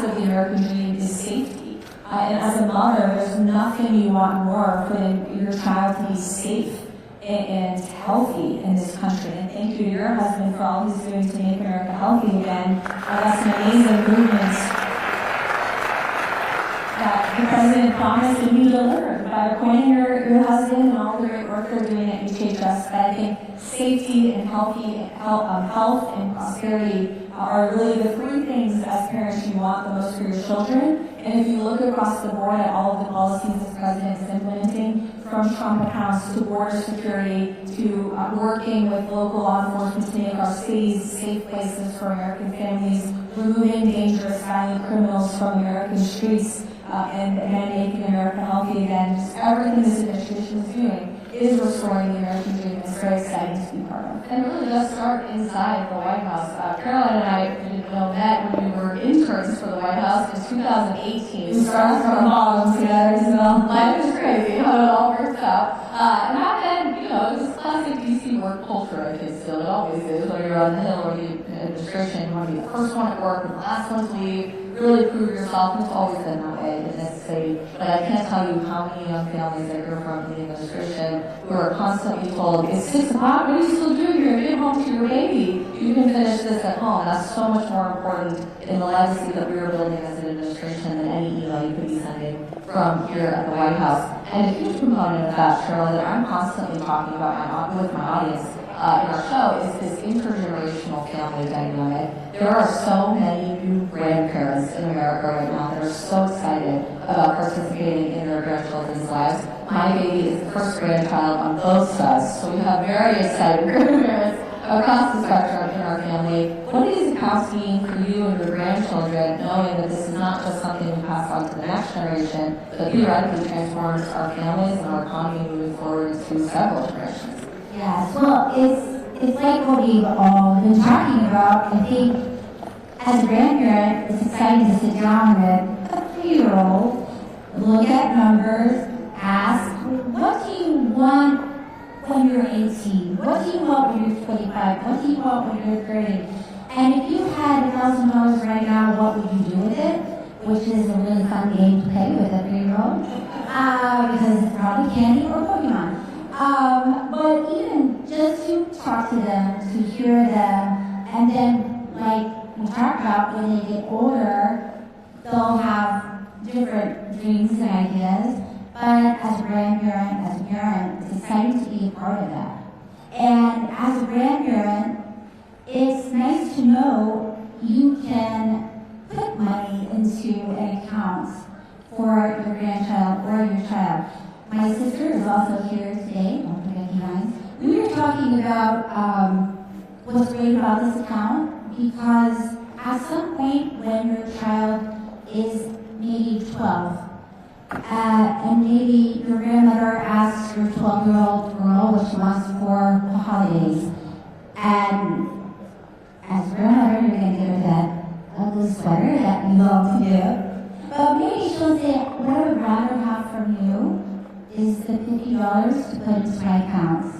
[SPEAKER 7] of the American dream is safety. And as a mother, there's nothing you want more than your child to be safe and healthy in this country. And thank you to your husband for all he's doing to make America healthy again. That's an amazing movement.
[SPEAKER 6] the President promised and you delivered by appointing your husband and all the great work they're doing at HHS. But I think safety and health and prosperity are really the three things as parents you want the most for your children. And if you look across the board at all of the policies this president is implementing, from Trump accounts to border security to working with local law enforcement to make our cities safe places for American families, removing dangerous, violent criminals from American streets, and making America healthy again. Just everything this administration is doing is restoring the American dream. It's very exciting to be part of. And it really does start inside the White House. Caroline and I met when we were interns for the White House in 2018. We started from the bottom together, so life is crazy how it all works out. And back then, it was classic DC work culture, I think still. It always is. When you're on the Hill or the administration, you want to be the first one at work and the last one to leave. Really prove yourself. It's always been that way in this city. But I can't tell you how many young families I hear from in the administration who are constantly told, it's 6 o'clock, what are you still doing here? Get home to your baby. You can finish this at home. That's so much more important in the legacy that we are building as an administration than any email you could be sending from here at the White House. And a huge component of that, Shirley, that I'm constantly talking about with my audience in our show is this intergenerational family dynamic. There are so many new grandparents in America right now that are so excited about participating in their grandchildren's lives. My baby is the first grandchild on both sides, so we have very excited grandparents across the spectrum in our family. What do these accounts mean for you and your grandchildren, knowing that this is not just something we pass on to the next generation, but theoretically transforms our families and our economy moving forward to several generations?
[SPEAKER 8] Yes, well, it's like what we've all been talking about. I think as a grandparent, it's exciting to sit down with a 3-year-old, look at numbers, ask, what do you want when you're 18? What do you want when you're 25? What do you want when you're 30? And if you had $1,000 right now, what would you do with it? Which is a really fun game to play with a 3-year-old, because it's probably candy or Pokemon. But even just to talk to them, to hear them, and then like we talked about when they get older, they'll have different dreams and ideas. But as a grandparent, as a parent, it's exciting to be a part of that. And as a grandparent, it's nice to know you can put money into an account for your grandchild or your child. My sister is also here today. Don't forget you guys. We were talking about what's great about this account, because at some point when your child is maybe 12, and maybe your grandmother asks your 12-year-old girl what she wants for the holidays, and as a grandmother, you're going to give her that ugly sweater that you love to give. But maybe she'll say, what I would rather have from you is the $50 to put into my accounts,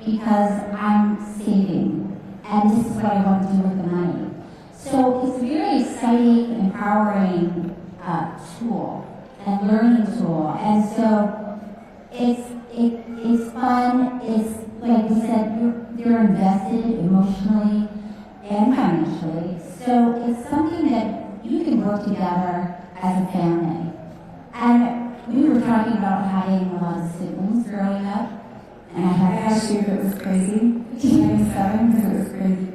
[SPEAKER 8] because I'm saving, and this is what I want to do with the money. So it's a very exciting, empowering tool and learning tool, and so it's fun. It's like we said, you're invested emotionally and financially. So it's something that you can work together as a family. And we were talking about having a lot of siblings growing up, and I asked you if it was crazy. 7, because it was crazy.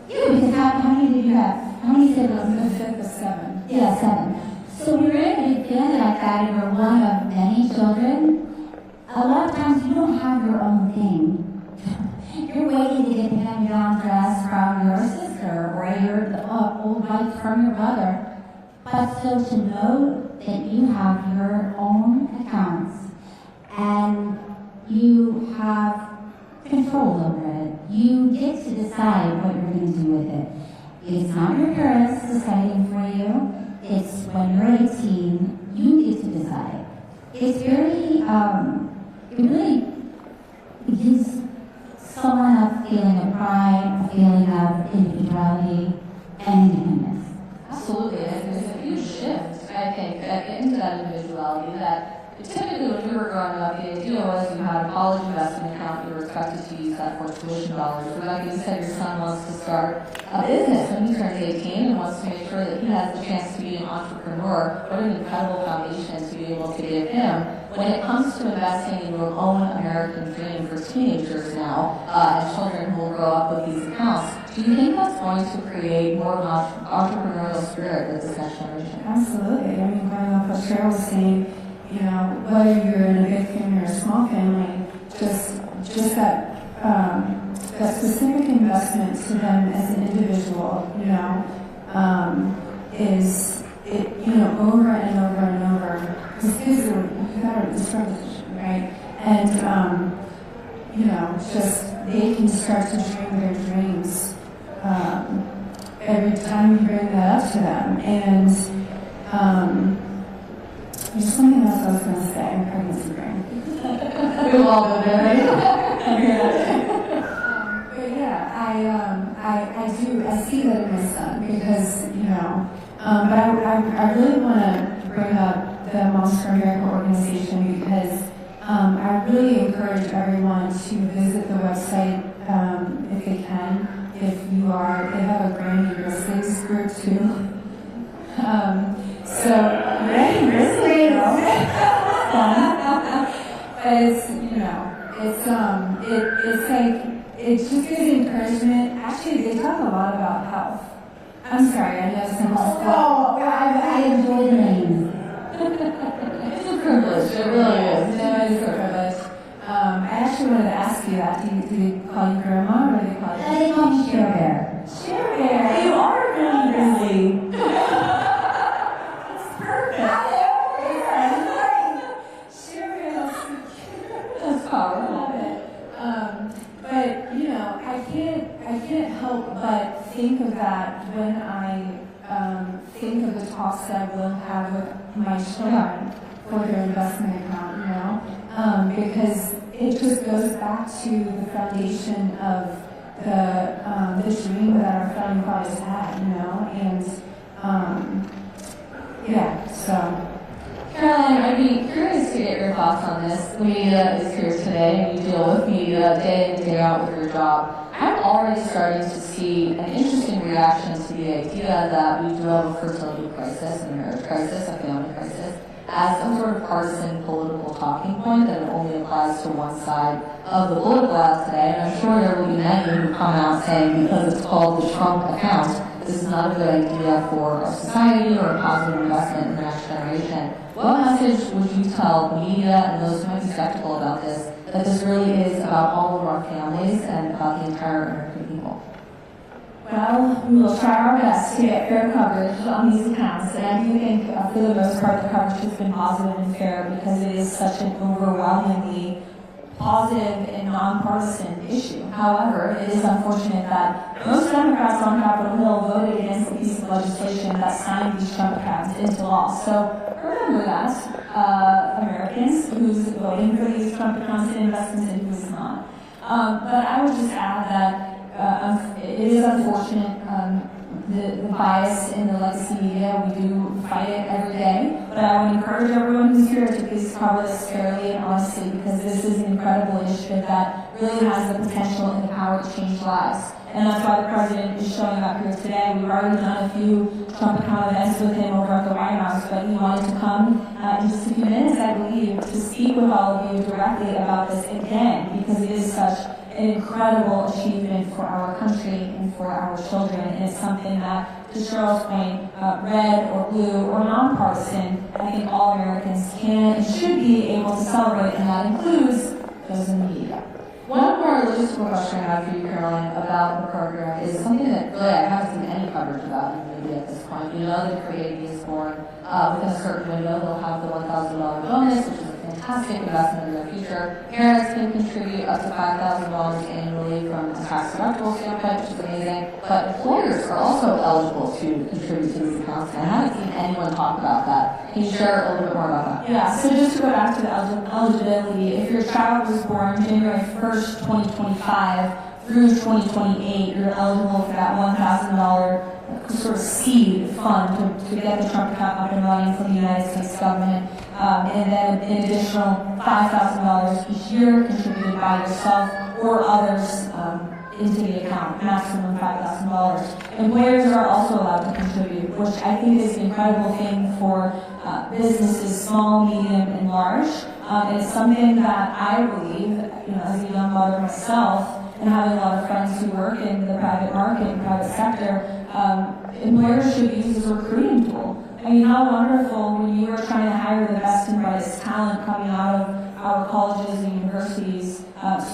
[SPEAKER 8] Yeah, because how many did you have? How many siblings?
[SPEAKER 7] I'm the 5th of 7.
[SPEAKER 8] Yeah, 7. So when you're in a family like that and you're one of many children, a lot of times you don't have your own thing. You're waiting to get the hand-me-down dress from your sister or your old wife from your brother. But so to know that you have your own accounts and you have control over it, you get to decide what you're going to do with it. It's not your parents deciding for you. It's when you're 18, you get to decide. It's very, it really gives someone a feeling of pride, a feeling of individuality and independence.
[SPEAKER 6] Absolutely, and there's a huge shift, I think, into that individuality that Typically, when we were growing up, the idea was you had a college investment account, you were expected to use that for tuition dollars. But like you said, your son wants to start a business when he turns 18 and wants to make sure that he has the chance to be an entrepreneur. What an incredible foundation to be able to give him. When it comes to investing in your own American dream for teenagers now, and children who will grow up with these accounts, do you think that's going to create more of an entrepreneurial spirit with this next generation?
[SPEAKER 7] Absolutely. I mean, going off what Cheryl was saying, you know, whether you're in a big family or a small family, just that that specific investment to them as an individual, you know, is it, you know, over and over and over. Because kids are, you gotta describe this, right? And you know, just they can start to dream their dreams every time you bring that up to them. And there's something else I was going to say. Pregnancy brain.
[SPEAKER 6] We've all been there, right?
[SPEAKER 7] But yeah, I do. I see that in my son because, you know. But I really want to bring up the Moms for America organization because I really encourage everyone to visit the website if they can. If you are, they have a Granny Grizzlies group too. So Granny Grizzlies, but it's, you know, it's like it just gives encouragement. Actually, they talk a lot about health. I'm sorry, I know some.
[SPEAKER 8] Oh, I enjoy names.
[SPEAKER 6] It's a privilege. It really is.
[SPEAKER 7] No, it is a privilege. I actually wanted to ask you that. Do they call you grandma or do they call you?
[SPEAKER 8] They call me Share Bear.
[SPEAKER 7] Share Bear. You are really busy. It's perfect. Share Bear is so cute.
[SPEAKER 6] That's powerful.
[SPEAKER 7] I love it. But you know, I can't help but think of that when I think of the talks that I will have with my children for their investment account. You know, because it just goes back to the foundation of the dream that our founding fathers had, you know, and yeah, so.
[SPEAKER 6] Caroline, I'd be curious to get your thoughts on this. The media is here today, and you deal with media day in, day out with your job. I'm already starting to see an interesting reaction to the idea that we do have a fertility crisis, a marriage crisis, a family crisis, as some sort of partisan political talking point that it only applies to one side of the political aisle today. And I'm sure there will be many who come out saying, because it's called the Trump account, this is not a good idea for our society or a positive investment in the next generation. What message would you tell the media and those who might be skeptical about this, that this really is about all of our families and about the entire American people?
[SPEAKER 7] Well, we will try our best to get fair coverage on these accounts, and I do think, for the most part, the coverage has been positive and fair because it is such an overwhelmingly positive and nonpartisan issue. However, it is unfortunate that most Democrats on Capitol Hill voted against the piece of legislation that signed these Trump accounts into law. So remember that, Americans, who's voting for these Trump accounts and investments and who's not. But I would just add that it is unfortunate, the bias in the legacy media. We do fight it every day, but I would encourage everyone who's here to please cover this fairly and honestly, because this is an incredible initiative that really has the potential and the power to change lives. And that's why the president is showing up here today. We've already done a few Trump account events with him over at the White House, but he wanted to come in just a few minutes, I believe, to speak with all of you directly about this again, because it is such an incredible achievement for our country and for our children. And it's something that, to Cheryl's point, red or blue or nonpartisan, I think all Americans can and should be able to celebrate, and that includes those in the media.
[SPEAKER 6] One more logistical question I have for you, Caroline, about the program is something that really I haven't seen any coverage about in the media at this point. You know that Creative is born within a certain window. They'll have the $1,000 bonus, which is a fantastic investment in their future. Parents can contribute up to $5,000 annually from a tax-deductible standpoint, which is amazing. But employers are also eligible to contribute to these accounts, and I haven't seen anyone talk about that. Can you share a little bit more about that?
[SPEAKER 7] Yeah, so just to go back to the eligibility, if your child was born January 1st, 2025 through 2028, you're eligible for that $1,000 sort of seed fund to get the Trump account up and running from the United States government.
[SPEAKER 6] and then an additional $5,000 each year contributed by yourself or others into the account, maximum $5,000. Employers are also allowed to contribute, which I think is an incredible thing for businesses, small, medium, and large. And it's something that I believe, as a young mother myself, and having a lot of friends who work in the private market and private sector, employers should use as a recruiting tool. I mean, how wonderful when you are trying to hire the best and brightest talent coming out of our colleges and universities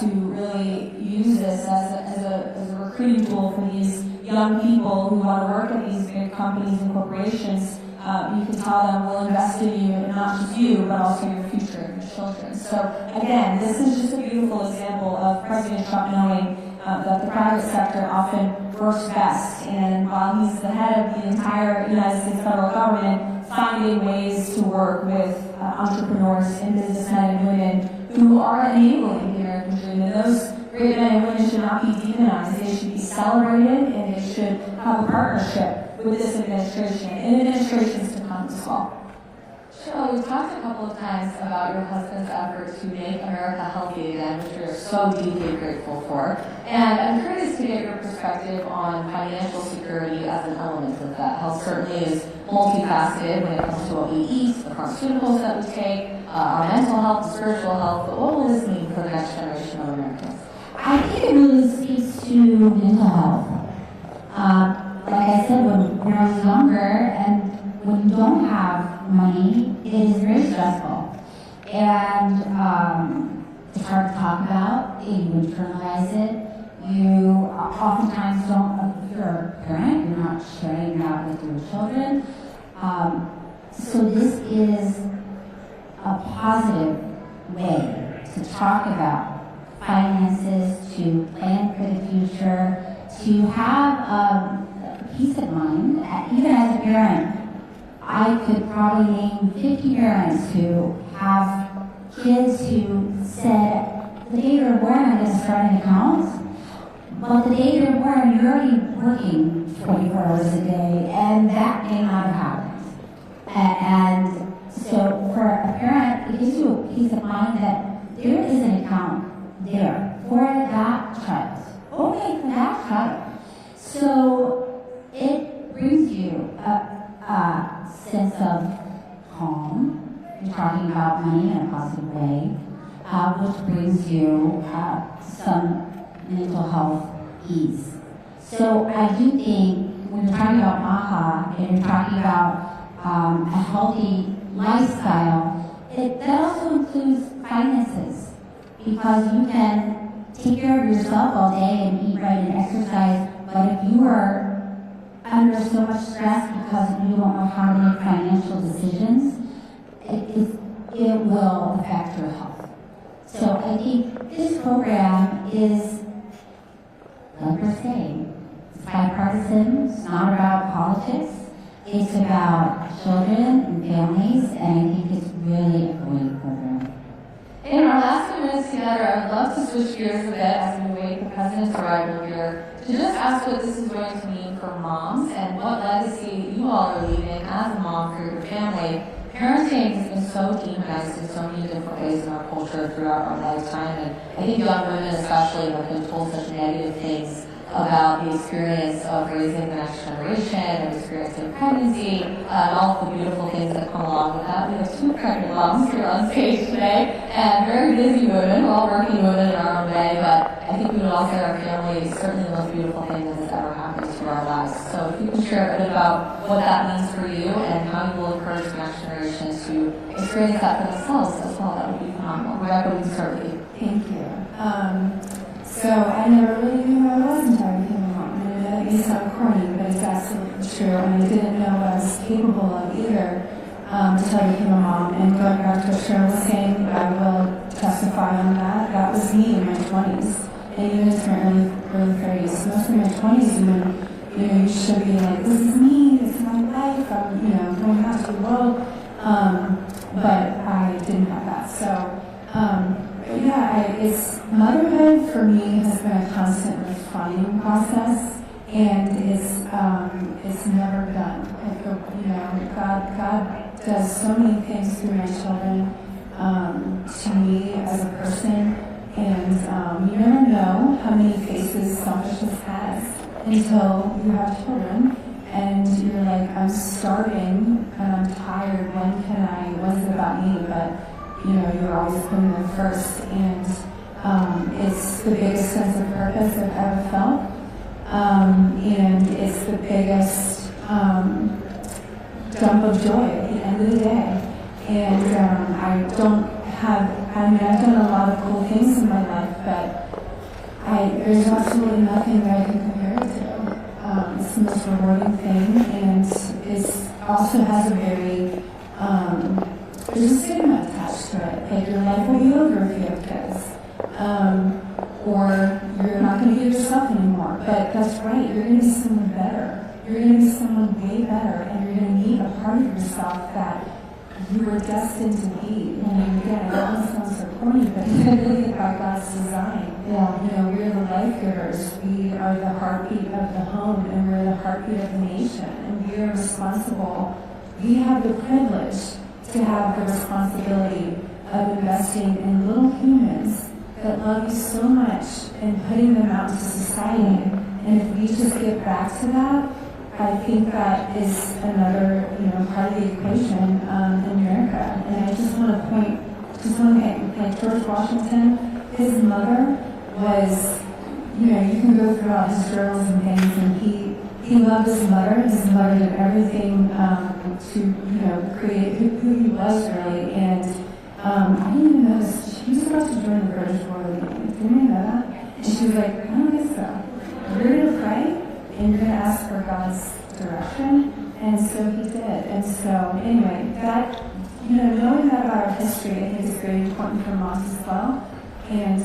[SPEAKER 6] to really use this as a recruiting tool for these young people who want to work at these big companies and corporations. You can tell them we'll invest in you, and not just you, but also your future and your children. So again, this is just a beautiful example of President Trump knowing that the private sector often works best, and while he's the head of the entire United States federal government, finding ways to work with entrepreneurs and businessmen and women who are enabling the American dream. And those great men and women should not be demonized. They should be celebrated, and they should have a partnership with this administration and administrations to come as well.
[SPEAKER 9] Cheryl, we've talked a couple of times about your husband's effort to make America healthy again, which we are so deeply grateful for. And I'm curious to get your perspective on financial security as an element of that. Health certainly is multifaceted when it comes to what we eat, the pharmaceuticals that we take, our mental health, and spiritual health. But what will this mean for the next generation of Americans?
[SPEAKER 8] I think it really speaks to mental health. Like I said, when I was younger and when you don't have money, it is very stressful. And it's hard to talk about. You internalize it. You oftentimes don't, if you're a parent, you're not sharing that with your children. So this is a positive way to talk about finances, to plan for the future, to have peace of mind. Even as a parent, I could probably name 50 parents who have kids who said, the day you're born, I'm going to start an account. But the day you're born, you're already working 24 hours a day, and that may not have happened. And so for a parent, it gives you a peace of mind that there is an account there for that child. Only for that child. So it brings you a sense of calm. You're talking about money in a positive way, which brings you some mental health ease. So I do think when you're talking about AHA and you're talking about a healthy lifestyle, that also includes finances, because you can take care of yourself all day and eat right and exercise, but if you are under so much stress because you don't know how to make financial decisions, it will affect your health. So I think this program is, like we're saying, it's bipartisan, it's not about politics, it's about children and families, and I think it's really a great program.
[SPEAKER 9] In our last few minutes together, I would love to switch gears a bit as we await the President's arrival here to just ask what this is going to mean for moms and what legacy you all are leaving as a mom for your family. Parenting has been so demonized in so many different ways in our culture throughout our lifetime, and I think young women especially have been told such negative things about the experience of raising the next generation, of experiencing pregnancy, and all of the beautiful things that come along with that. We have two pregnant moms here on stage today, and very busy women, we're all working women in our own way, but I think we would all say our family is certainly the most beautiful thing that has ever happened to our lives. So if you can share a bit about what that means for you and how you will encourage the next generation to experience that for themselves as well, that would be phenomenal. Rebecca, we can start with you.
[SPEAKER 7] Thank you. So I never really knew who I was until I became a mom. And that may sound corny, but it's absolutely true. And I didn't know what I was capable of either until I became a mom. And going back to what Cheryl was saying, I will testify on that. That was me in my 20s. And even into my early 30s. Most of my 20s, when you should be like, this is me, this is my life, I'm going out to the world. But I didn't have that. So it's motherhood for me has been a constant refining process, and it's never done. God does so many things through my children, to me as a person, and you never know how many faces selfishness has until you have children, and you're like, I'm starving, and I'm tired, when's it about me? But, you know, you're always putting them first, and it's the biggest sense of purpose I've ever felt, and it's the biggest dump of joy at the end of the day. And I've done a lot of cool things in my life, but there's absolutely nothing that I can compare it to. It's the most rewarding thing, and it also has a very, there's a stigma attached to it. Like, your life will be over if you have kids. Or you're not going to be yourself anymore. But that's right, you're going to be someone better. You're going to be someone way better, and you're going to meet a part of yourself that you were destined to be. And again, I know it sounds so corny, but it's really about God's design. Yeah. You know, we're the life givers. We are the heartbeat of the home, and we're the heartbeat of the nation. And we are responsible. We have the privilege to have the responsibility of investing in little humans that love you so much and putting them out into society. And if we just get back to that, I think that is another, part of the equation in America. And I just want to like George Washington, his mother was, you can go throughout his journals and things, and he loved his mother. His mother did everything to create who he was, really. And I didn't even know this. She was about to join the British Royal Navy. Didn't you know that? And she was like, I don't think so. You're going to pray, and you're going to ask for God's direction. And so he did. And so, anyway, that, knowing that about our history, I think is very important for moms as well. And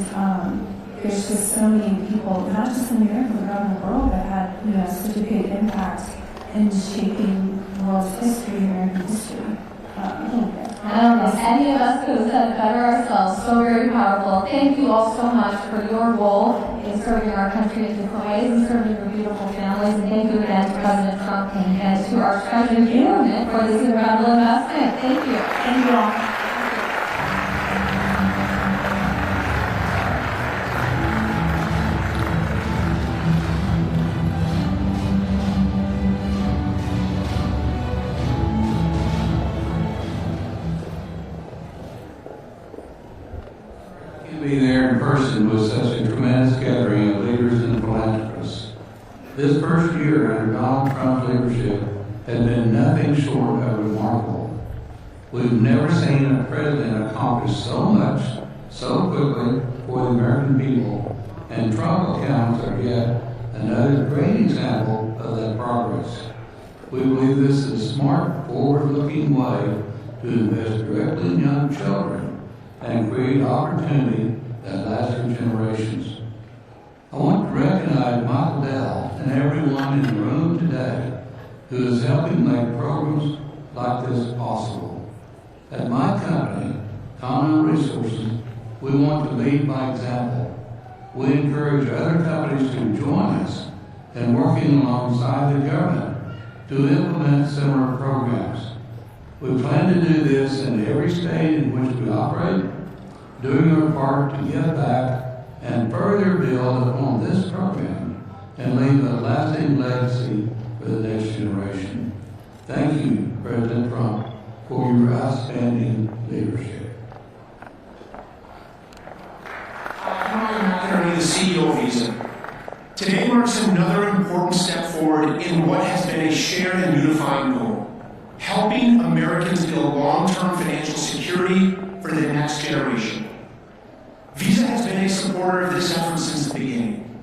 [SPEAKER 7] there's just so many people, not just in America, but around the world, that had, such a big impact in shaping the world's history, American history.
[SPEAKER 9] I don't know, any of us could have said it better ourselves. So very powerful. Thank you all so much for your role in serving our country in different ways and serving your beautiful families. And thank you again to President Trump and to our Treasury Department for this incredible investment. Thank you. Thank you all.
[SPEAKER 10] Be there in person with such a tremendous gathering of leaders and philanthropists. This first year under Donald Trump's leadership has been nothing short of remarkable. We've never seen a president accomplish so much, so quickly for the American people, and Trump accounts are yet another great example of that progress. We believe this is a smart, forward-looking way to invest directly in young children and create opportunity that lasts for generations. I want to recognize Michael Dell and everyone in the room today who is helping make programs like this possible. At my company, Common Resources, we want to lead by example. We encourage other companies to join us in working alongside the government to implement similar programs. We plan to do this in every state in which we operate, doing our part to give back and further build upon this program and leave a lasting legacy for the next generation. Thank you, President Trump, for your outstanding leadership.
[SPEAKER 11] I'm honoring the CEO of Visa. Today marks another important step forward in what has been a shared and unifying goal: helping Americans build long-term financial security for the next generation. Visa has been a supporter of this effort since the beginning.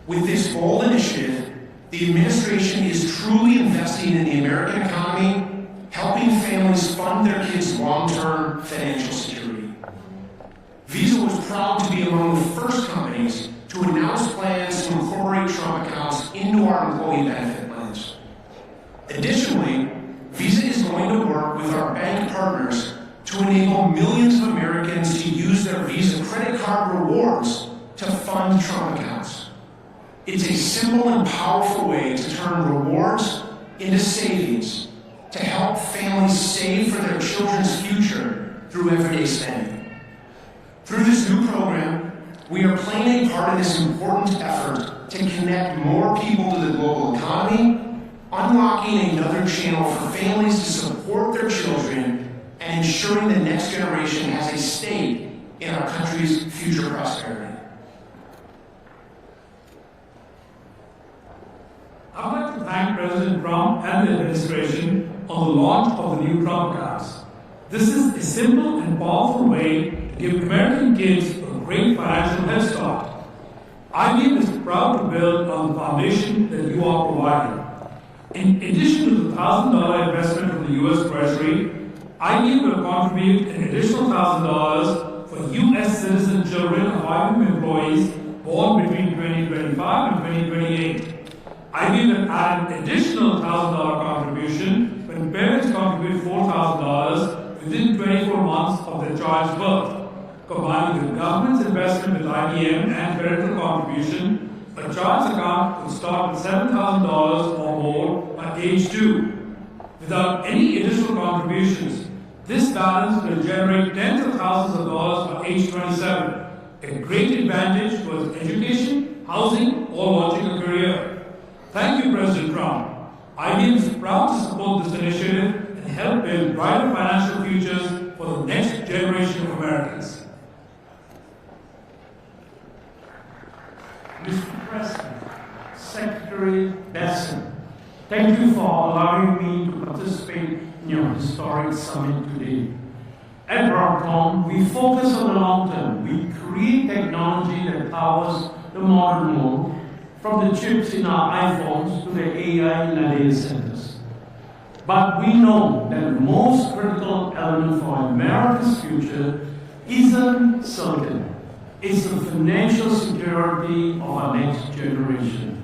[SPEAKER 11] With this bold initiative, the administration is truly investing in the American economy, helping families fund their kids' long-term financial security. Visa was proud to be among the first companies to announce plans to incorporate Trump accounts into our employee benefit plans. Additionally, Visa is going to work with our bank partners to enable millions of Americans to use their Visa credit card rewards to fund Trump accounts. It's a simple and powerful way to turn rewards into savings, to help families save for their children's future through everyday spending. Through this new program, we are playing a part in this important effort to connect more people to the global economy, unlocking another channel for families to support their children, and ensuring the next generation has a stake in our country's future prosperity.
[SPEAKER 1] I'd like to thank President Trump and the administration on the launch of the new Trump cards. This is a simple and powerful way to give American kids a great financial head start. IBM is proud to build on the foundation that you are providing. In addition to the $1,000 investment from the U.S. Treasury, IBM will contribute an additional $1,000 for U.S. citizen children of IBM employees born between 2025 and 2028. IBM will add an additional $1,000 contribution when parents contribute $4,000 within 24 months of their child's birth. Combining the government's investment with IBM and parental contribution, a child's account will start with $7,000 or more by age 2. Without any additional contributions, this balance will generate tens of thousands of dollars by age 27, a great advantage towards education, housing, or launching a career. Thank you, President Trump. IBM is proud to support this initiative and help build brighter financial futures for the next generation of Americans. Mr. President, Secretary Besson, thank you for allowing me to participate in your historic summit today. At Broadcom, we focus on the long term. We create technology that powers the modern world, from the chips in our iPhones to the AI in our data centers. But we know that the most critical element for America's future isn't silicon. It's the financial security of our next generation.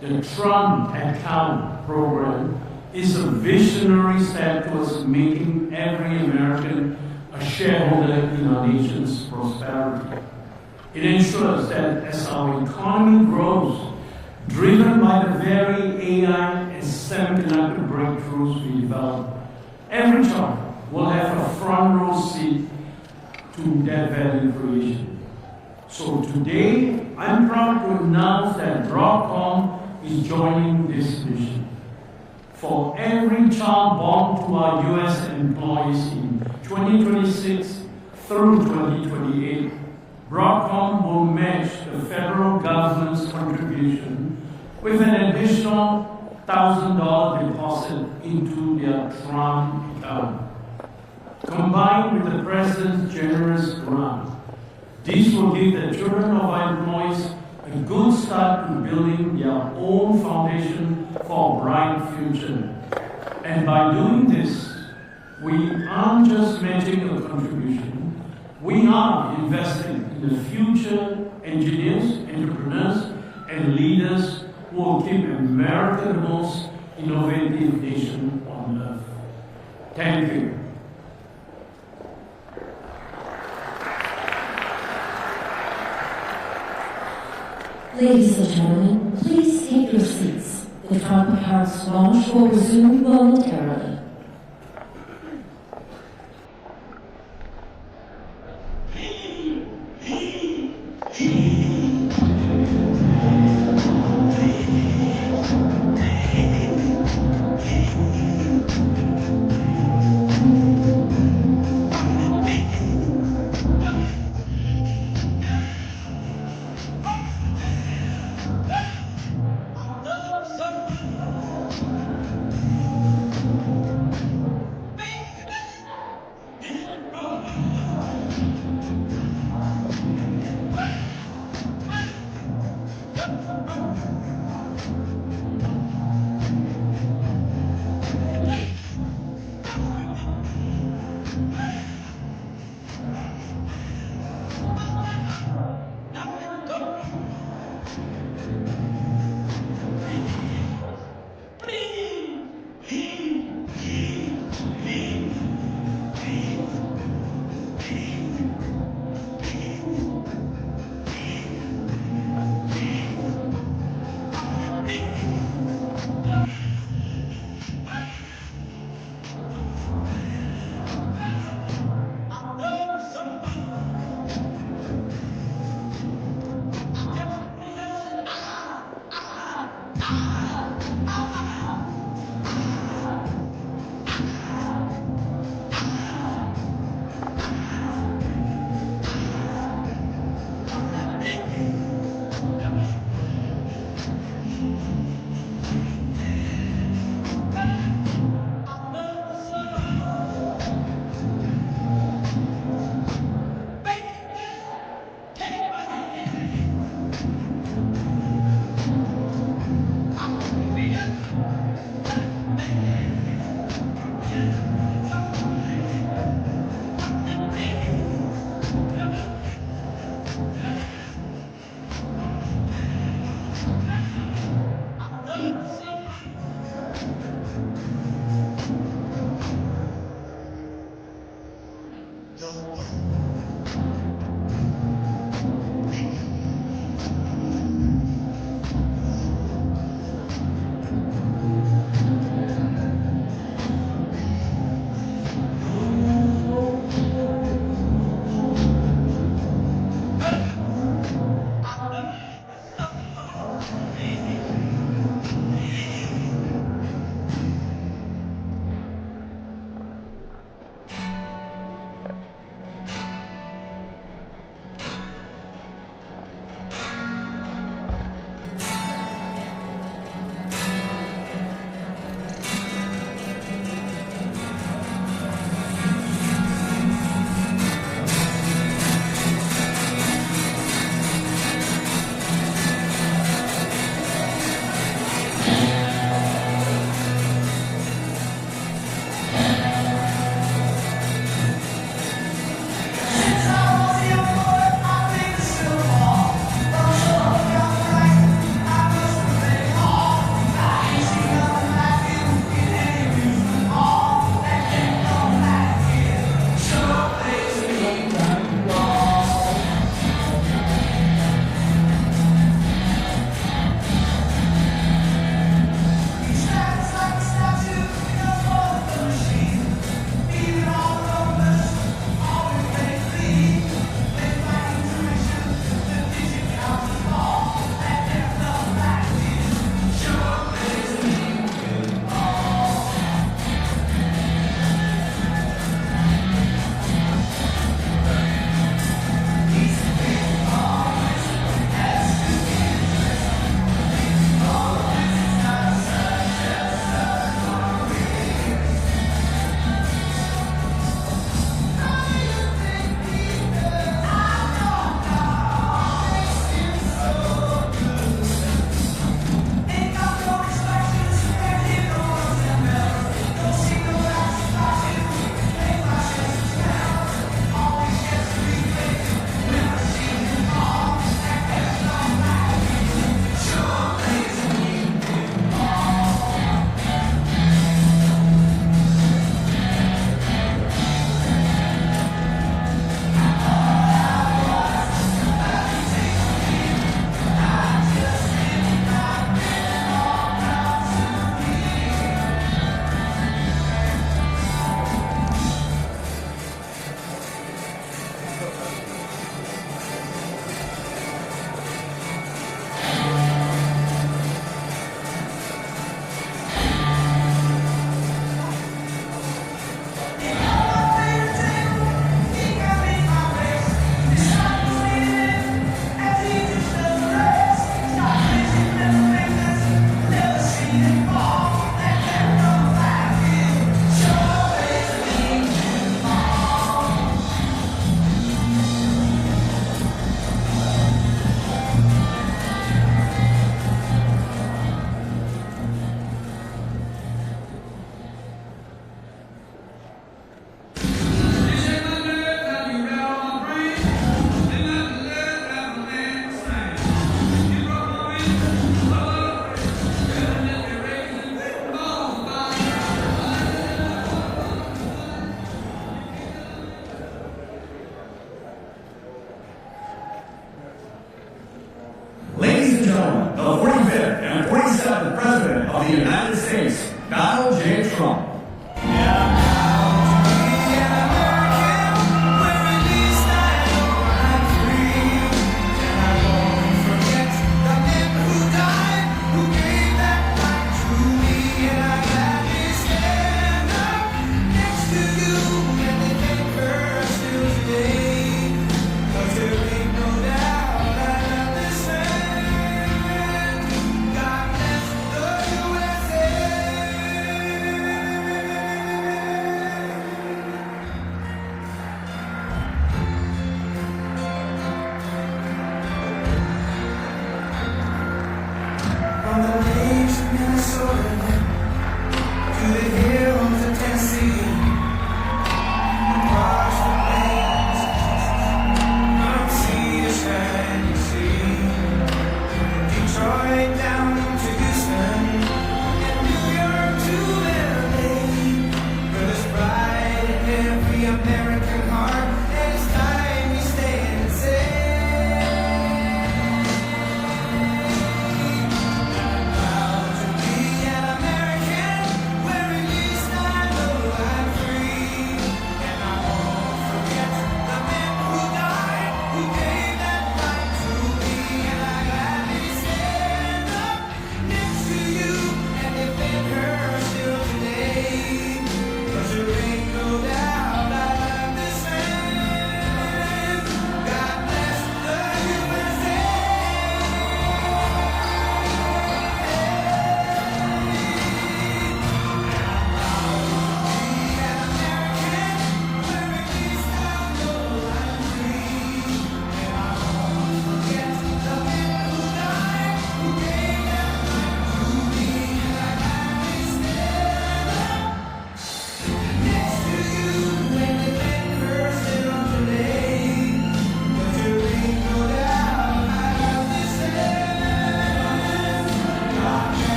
[SPEAKER 1] The Trump Account program is a visionary step towards making every American a shareholder in our nation's prosperity. It ensures that as our economy grows, driven by the very AI and semiconductor breakthroughs we develop, every child will have a front row seat to that value creation. So today, I'm proud to announce that Broadcom is joining this mission. For every child born to our U.S. employees in 2026 through 2028, Broadcom will match the federal government's contribution with an additional $1,000 deposit into their Trump account. Combined with the President's generous grant, this will give the children of our employees a good start to building their own foundation for a bright future. And by doing this, we aren't just making a contribution, we are investing in the future engineers, entrepreneurs, and leaders who will keep America the most innovative nation on earth. Thank you.
[SPEAKER 5] Ladies and gentlemen, please take your seats. The Trump House launch will resume momentarily.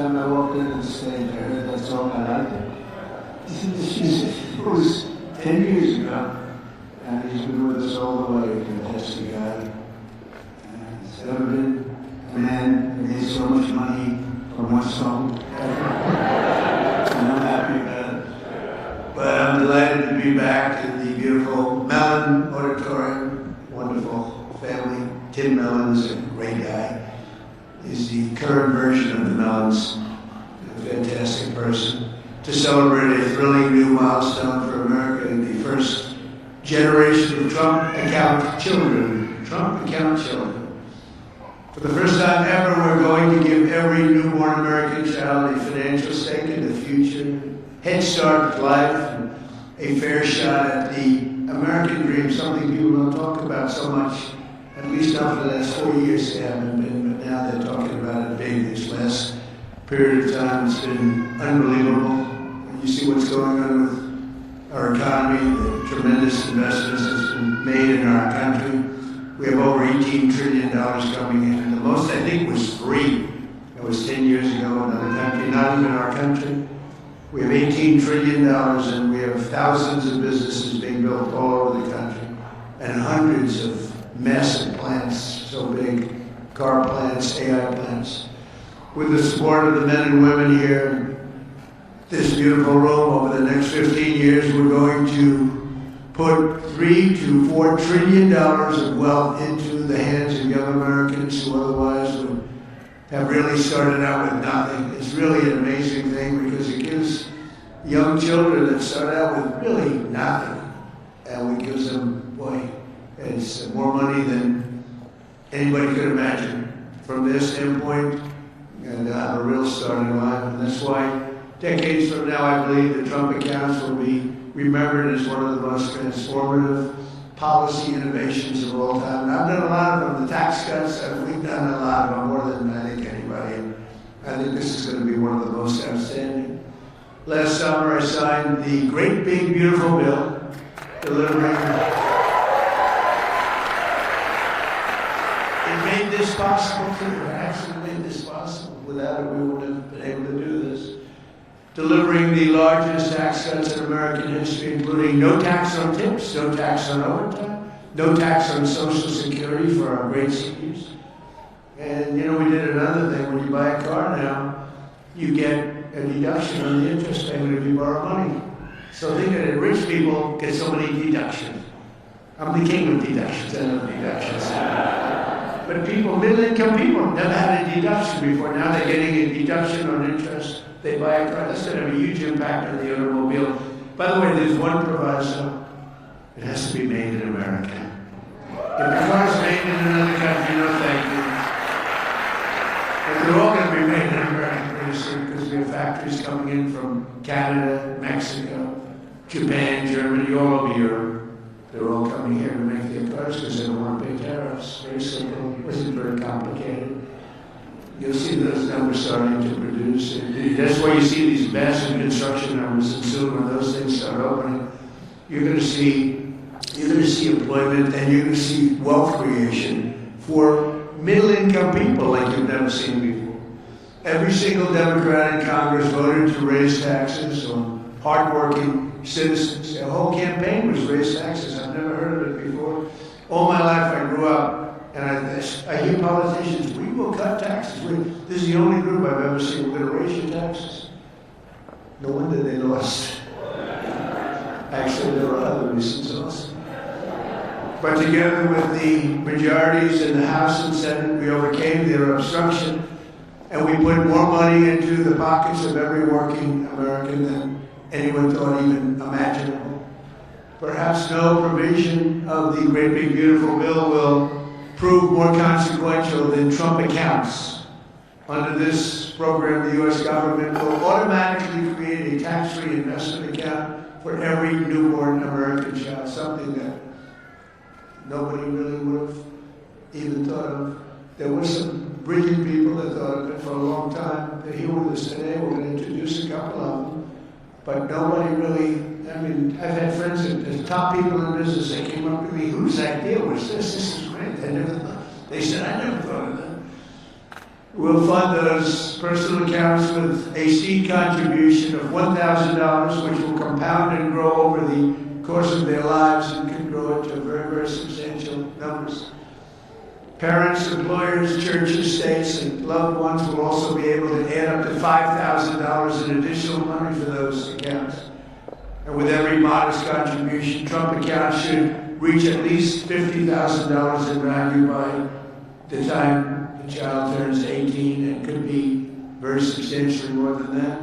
[SPEAKER 2] time I walked into the stage, I heard that song, I liked it. It was 10 years ago, and he's been with us all the way, fantastic guy. He's never been a man who made so much money from one song. And I'm happy about it. But I'm delighted to be back in the beautiful Mellon Auditorium. Wonderful family. Tim Mellon's a great guy. He's the current version of the Mellons. A fantastic person. To celebrate a thrilling new milestone for America in the first generation of Trump account children. Trump account children. For the first time ever, we're going to give every newborn American child a financial stake in the future, head start at life, and a fair shot at the American dream, something people don't talk about so much, at least not for the last 4 years they haven't been, but now they're talking about it big this last period of time. It's been unbelievable. You see what's going on with our economy, the tremendous investments that's been made in our country. We have over $18 trillion coming in, and the most I think was 3. That was 10 years ago in another country, not even our country. We have $18 trillion, and we have thousands of businesses being built all over the country, and hundreds of massive plants, so big, car plants, AI plants. With the support of the men and women here in this beautiful room, over the next 15 years, we're going to put $3 to $4 trillion of wealth into the hands of young Americans who otherwise would have really started out with nothing. It's really an amazing thing because it gives young children that start out with really nothing, and it gives them, boy, it's more money than anybody could imagine from their standpoint, and they'll have a real start in life. And that's why decades from now, I believe the Trump accounts will be remembered as one of the most transformative policy innovations of all time. And I've done a lot of them, the tax cuts, and we've done a lot of them, more than I think anybody. And I think this is going to be one of the most outstanding. Last summer, I signed the great, big, beautiful bill delivering. It made this possible, too. It actually made this possible. Without it, we wouldn't have been able to do this. Delivering the largest tax cuts in American history, including no tax on tips, no tax on overtime, no tax on Social Security for our great seniors. And, you know, we did another thing. When you buy a car now, you get a deduction on the interest payment if you borrow money. So think that rich people get so many deductions. I'm the king of deductions. I love deductions. But people, middle-income people, never had a deduction before. Now they're getting a deduction on interest. They buy a car. That's going to have a huge impact on the automobile. By the way, there's one proviso. It has to be made in America. If the car is made in another country, no thank you. But they're all going to be made in America pretty soon because we have factories coming in from Canada, Mexico, Japan, Germany, all over Europe. They're all coming here to make their cars because they don't want to pay tariffs. Very simple. It wasn't very complicated. You'll see those numbers starting to produce. That's why you see these massive construction numbers, and soon when those things start opening, you're going to see employment, and you're going to see wealth creation for middle-income people like you've never seen before. Every single Democrat in Congress voted to raise taxes on hardworking citizens. The whole campaign was raise taxes. I've never heard of it before. All my life I grew up, and I hear politicians, we will cut taxes. This is the only group I've ever seen, we're going to raise your taxes. No wonder they lost. Actually, there were other reasons also. But together with the majorities in the House and Senate, we overcame their obstruction, and we put more money into the pockets of every working American than anyone thought even imaginable. Perhaps no provision of the great big beautiful bill will prove more consequential than Trump accounts. Under this program, the U.S. government will automatically create a tax-free investment account for every newborn American child, something that nobody really would have even thought of. There were some brilliant people that thought of it for a long time. They're here with us today. We're going to introduce a couple of them. But nobody really, I mean, I've had friends that the top people in business, they came up to me, whose idea was this? This is great. They said, I never thought of that.
[SPEAKER 12] We'll fund those personal accounts with a seed contribution of $1,000, which will compound and grow over the course of their lives and can grow into very, very substantial numbers. Parents, employers, churches, states, and loved ones will also be able to add up to $5,000 in additional money for those accounts. And with every modest contribution, Trump accounts should reach at least $50,000 in value by the time the child turns 18, and could be very substantially more than that.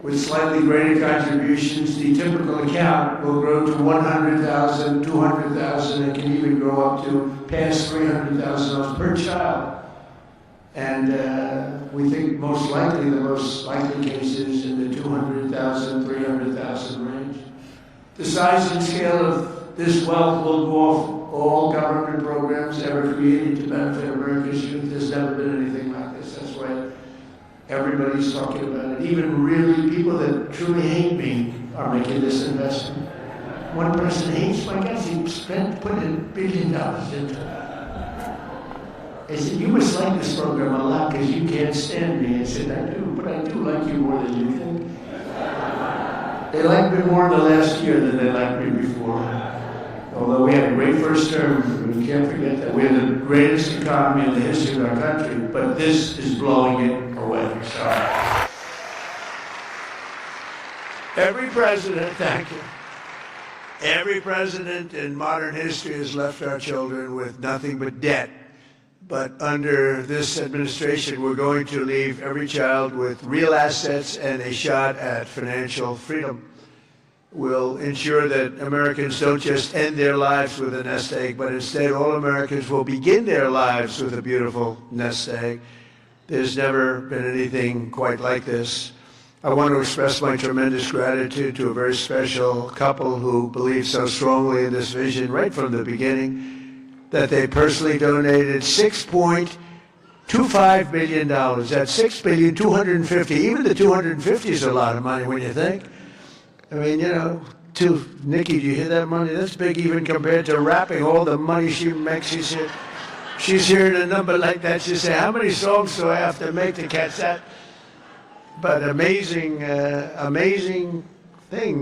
[SPEAKER 12] With slightly greater contributions, the typical account will grow to $100,000, $200,000, and can even grow up to past $300,000 per child. And we think the most likely case is in the $200,000, $300,000 range. The size and scale of this wealth will dwarf all government programs ever created to benefit America's youth. There's never been anything like this. That's why everybody's talking about it. Even really people that truly hate me are making this investment. One person hates my guys. He put $1 billion into it. I said, you must like this program a lot because you can't stand me. I said, I do, but I do like you more than you think. They liked me more in the last year than they liked me before. Although we had a great first term, we can't forget that. We had the greatest economy in the history of our country, but this is blowing it away. So, every president, thank you. Every president in modern history has left our children with nothing but debt. But under this administration, we're going to leave every child with real assets and a shot at financial freedom. We'll ensure that Americans don't just end their lives with a nest egg, but instead all Americans will begin their lives with a beautiful nest egg. There's never been anything quite like this. I want to express my tremendous gratitude to a very special couple who believed so strongly in this vision right from the beginning, that they personally donated $6.25 billion. That's $6,250,000,000. Even the 250 is a lot of money when you think. I mean, you know, Nikki, do you hear that money? That's big even compared to rapping all the money she makes. She's hearing a number like that. She's saying, how many songs do I have to make to catch that? But amazing thing,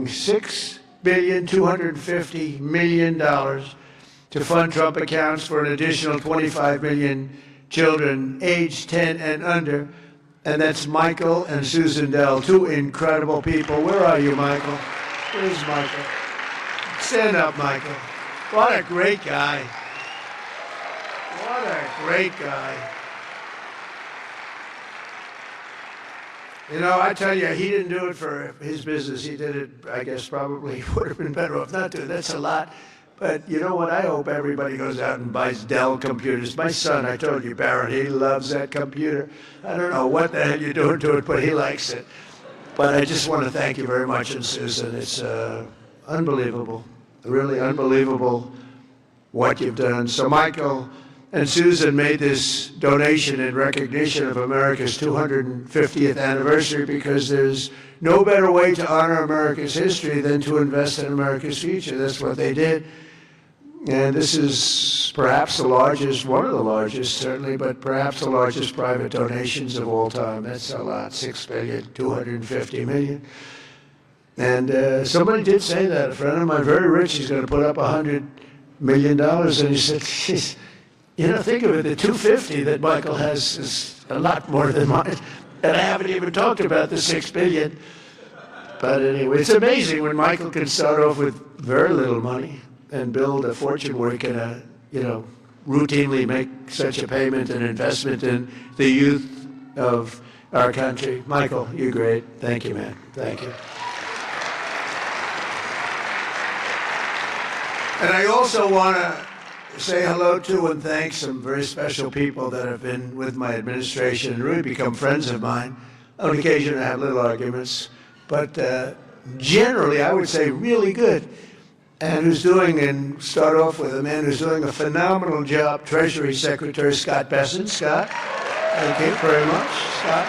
[SPEAKER 12] $6,250,000,000 to fund Trump accounts for an additional 25 million children aged 10 and under. And that's Michael and Susan Dell, two incredible people. Where are you, Michael? Where's Michael? Stand up, Michael. What a great guy. What a great guy. You know, I tell you, he didn't do it for his business. He did it, I guess, probably would have been better off not to. That's a lot. But you know what? I hope everybody goes out and buys Dell computers. My son, I told you, Barrett, he loves that computer. I don't know what the hell you're doing to it, but he likes it. But I just want to thank you very much, and Susan. It's unbelievable, really unbelievable what you've done. So Michael and Susan made this donation in recognition of America's 250th anniversary, because there's no better way to honor America's history than to invest in America's future. That's what they did. And this is perhaps the largest, one of the largest certainly, but perhaps the largest private donations of all time. That's a lot, $6,250,000,000. And somebody did say that. A friend of mine, very rich, he's going to put up $100 million. And he said, geez, you know, think of it, the 250 that Michael has is a lot more than mine. And I haven't even talked about the $6 billion. But anyway, it's amazing when Michael can start off with very little money and build a fortune where he can, routinely make such a payment and investment in the youth of our country. Michael, you're great. Thank you, man. Thank you. And I also want to say hello to and thank some very special people that have been with my administration and really become friends of mine. On occasion, I have little arguments, but generally, I would say really good. And who's doing, and start off with a man who's doing a phenomenal job, Treasury Secretary Scott Bessent. Scott, thank you very much, Scott.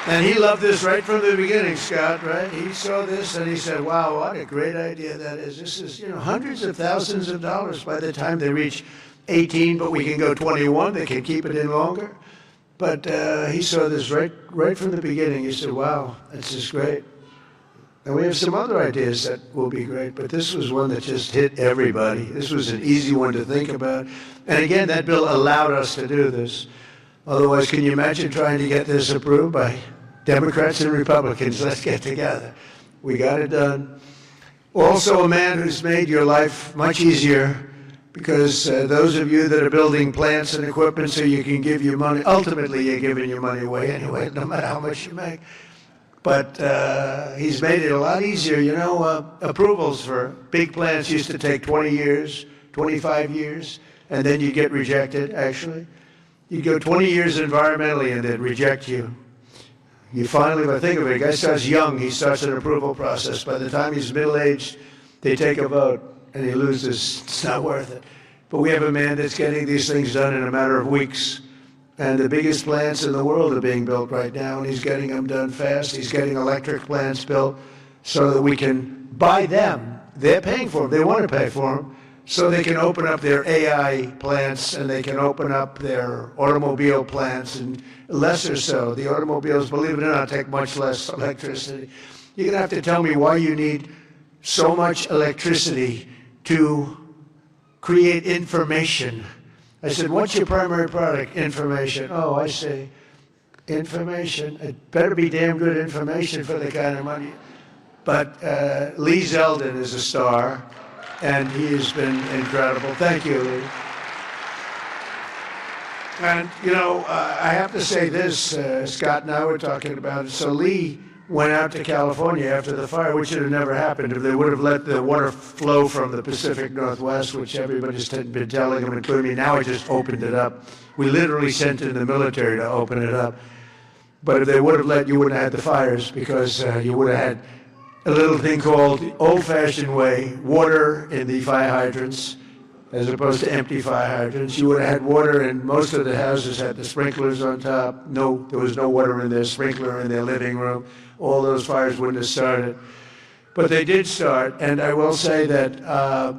[SPEAKER 12] And he loved this right from the beginning, Scott, right? He saw this and he said, wow, what a great idea that is. This is, hundreds of thousands of dollars by the time they reach 18, but we can go 21. They can keep it in longer. But he saw this right from the beginning. He said, wow, this is great. And we have some other ideas that will be great, but this was one that just hit everybody. This was an easy one to think about. And again, that bill allowed us to do this. Otherwise, can you imagine trying to get this approved by Democrats and Republicans? Let's get together. We got it done. Also, a man who's made your life much easier, because those of you that are building plants and equipment so you can give your money, ultimately you're giving your money away anyway, no matter how much you make. But he's made it a lot easier. You know, approvals for big plants used to take 20 years, 25 years, and then you get rejected, actually. You go 20 years environmentally and they'd reject you. You finally, if I think of it, a guy starts young, he starts an approval process. By the time he's middle-aged, they take a vote and he loses. It's not worth it. But we have a man that's getting these things done in a matter of weeks. And the biggest plants in the world are being built right now, and he's getting them done fast. He's getting electric plants built so that we can buy them. They're paying for them. They want to pay for them. So they can open up their AI plants, and they can open up their automobile plants, and lesser so. The automobiles, believe it or not, take much less electricity. You're going to have to tell me why you need so much electricity to create information. I said, what's your primary product? Information. Oh, I see. Information. It better be damn good information for the kind of money. But Lee Zeldin is a star, and he has been incredible. Thank you, Lee. And, you know, I have to say this, Scott and I were talking about it. So Lee went out to California after the fire, which would have never happened if they would have let the water flow from the Pacific Northwest, which everybody's been telling them, including me. Now I just opened it up. We literally sent in the military to open it up. But if they would have let, you wouldn't have had the fires, because you would have had a little thing called the old-fashioned way, water in the fire hydrants, as opposed to empty fire hydrants. You would have had water, and most of the houses had the sprinklers on top. No, there was no water in their sprinkler in their living room. All those fires wouldn't have started. But they did start, and I will say that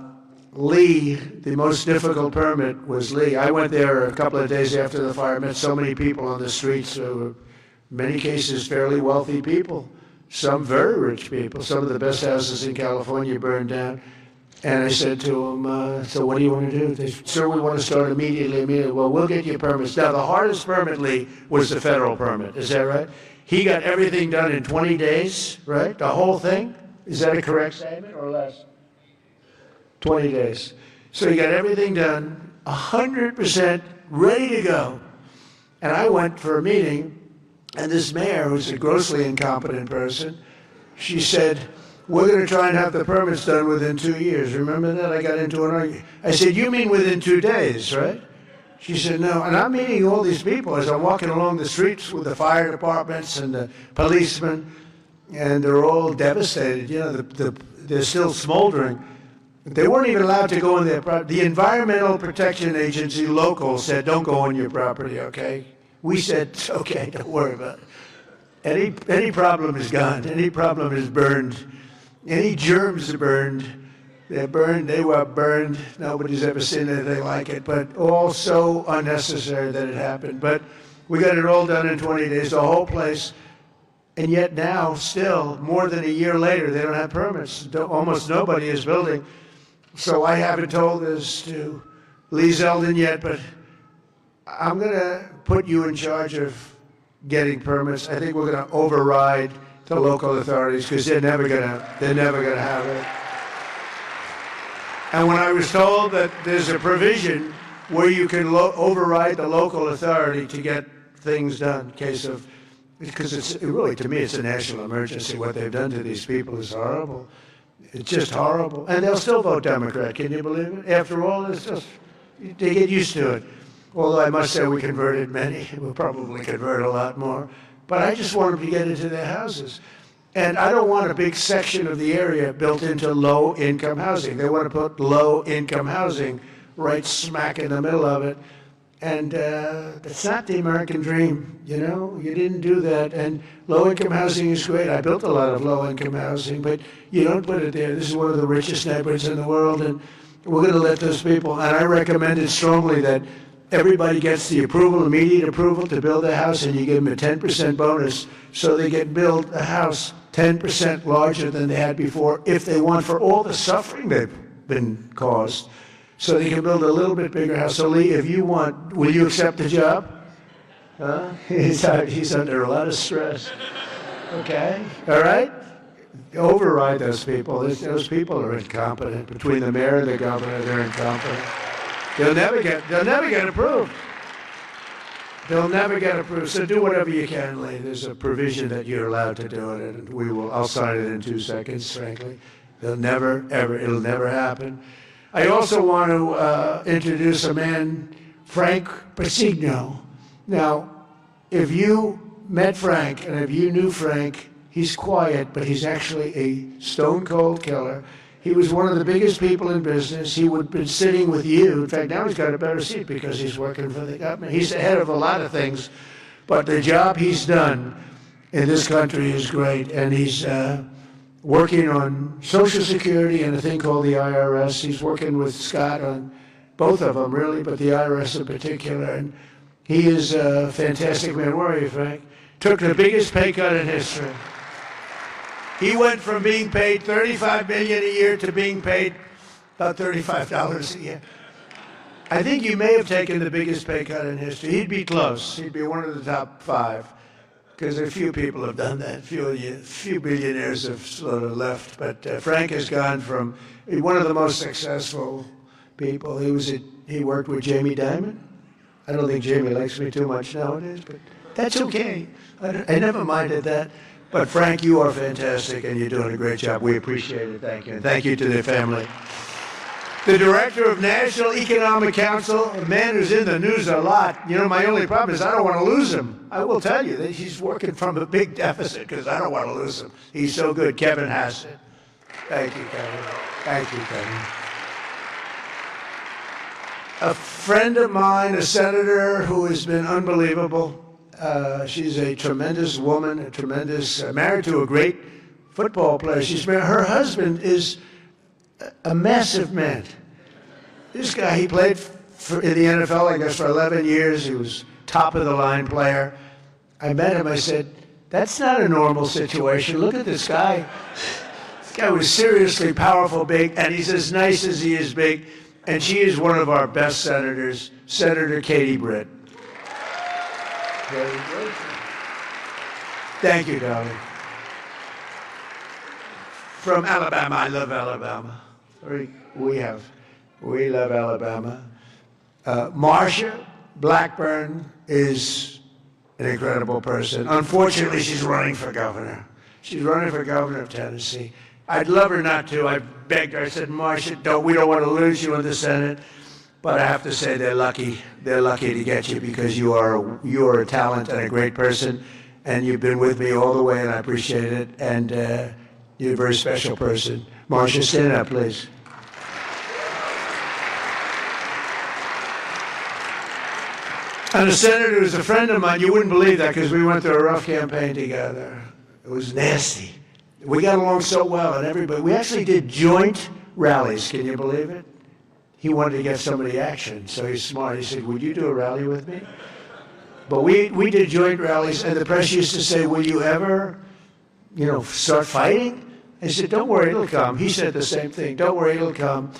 [SPEAKER 12] Lee, the most difficult permit was Lee. I went there a couple of days after the fire, met so many people on the streets, in many cases fairly wealthy people, some very rich people. Some of the best houses in California burned down. And I said to him, so what do you want to do? They said, sir, we want to start immediately. Well, we'll get you permits. Now, the hardest permit, Lee, was the federal permit. Is that right? He got everything done in 20 days, right? The whole thing? Is that a correct statement or less? 20 days. So he got everything done, 100% ready to go. And I went for a meeting, and this mayor, who's a grossly incompetent person, she said, we're going to try and have the permits done within 2 years. Remember that? I got into an argument. I said, you mean within 2 days, right? She said, no. And I'm meeting all these people as I'm walking along the streets with the fire departments and the policemen, and they're all devastated. You know, they're still smoldering. They weren't even allowed to go on their property. The Environmental Protection Agency local said, don't go on your property, okay? We said, okay, don't worry about it. Any problem is gone. Any problem is burned. Any germs are burned. They're burned. They were burned. Nobody's ever seen anything like it, but all so unnecessary that it happened. But we got it all done in 20 days, the whole place. And yet now, still, more than a year later, they don't have permits. Almost nobody is building. So I haven't told this to Lee Zeldin yet, but I'm going to put you in charge of getting permits. I think we're going to override the local authorities, because they're never going to have it. And when I was told that there's a provision where you can override the local authority to get things done in case of, because it's really, to me, it's a national emergency. What they've done to these people is horrible. It's just horrible. And they'll still vote Democrat. Can you believe it? After all, it's just, they get used to it. Although I must say we converted many. We'll probably convert a lot more. But I just want them to get into their houses. And I don't want a big section of the area built into low-income housing. They want to put low-income housing right smack in the middle of it. And that's not the American dream, you know? You didn't do that. And low-income housing is great. I built a lot of low-income housing, but you don't put it there. This is one of the richest neighborhoods in the world, and we're going to let those people. And I recommended strongly that everybody gets the approval, immediate approval to build a house, and you give them a 10% bonus, so they can build a house 10% larger than they had before, if they want, for all the suffering they've been caused. So they can build a little bit bigger house. So Lee, if you want, will you accept the job? Huh? He's under a lot of stress. Okay, all right? Override those people. Those people are incompetent. Between the mayor and the governor, they're incompetent. They'll never get approved. They'll never get approved. So do whatever you can, Lee. There's a provision that you're allowed to do it, and I'll sign it in 2 seconds, frankly. It'll never happen. I also want to introduce a man, Frank Pasigno. Now, if you met Frank, and if you knew Frank, he's quiet, but he's actually a stone-cold killer. He was one of the biggest people in business. He would have been sitting with you. In fact, now he's got a better seat because he's working for the government. He's the head of a lot of things, but the job he's done in this country is great, and he's working on Social Security and a thing called the IRS. He's working with Scott on both of them, really, but the IRS in particular, and he is a fantastic man. Where are you, Frank? Took the biggest pay cut in history. He went from being paid $35 million a year to being paid about $35 a year. I think you may have taken the biggest pay cut in history. He'd be close. He'd be one of the top 5, because a few people have done that. Few billionaires have sort of left. But Frank has gone from one of the most successful people. He worked with Jamie Dimon. I don't think Jamie likes me too much nowadays, but that's okay. I never minded that. But Frank, you are fantastic, and you're doing a great job. We appreciate it. Thank you. And thank you to their family. The director of National Economic Council, a man who's in the news a lot. You know, my only problem is I don't want to lose him. I will tell you that he's working from a big deficit because I don't want to lose him. He's so good. Kevin Hassett. Thank you, Kevin. Thank you, Kevin. A friend of mine, a senator who has been unbelievable. She's a tremendous woman, married to a great football player. Her husband is a massive man. This guy, he played in the NFL, I guess, for 11 years. He was top-of-the-line player. I met him. I said, that's not a normal situation. Look at this guy. This guy was seriously powerful, big, and he's as nice as he is big. And she is one of our best senators, Senator Katie Britt. Very good. Thank you, darling. From Alabama, I love Alabama. We love Alabama. Marsha Blackburn is an incredible person. Unfortunately, she's running for governor. She's running for governor of Tennessee. I'd love her not to. I begged her. I said, Marsha, we don't want to lose you in the Senate. But I have to say they're lucky. They're lucky to get you because you are a talent and a great person, and you've been with me all the way, and I appreciate it. And you're a very special person. Marsha, stand up, please. And a senator who's a friend of mine, you wouldn't believe that because we went through a rough campaign together. It was nasty. We got along so well, and we actually did joint rallies. Can you believe it? He wanted to get somebody action, so he's smart. He said, would you do a rally with me? But we did joint rallies, and the press used to say, will you ever, start fighting? I said, don't worry, it'll come. He said the same thing, don't worry, it'll come.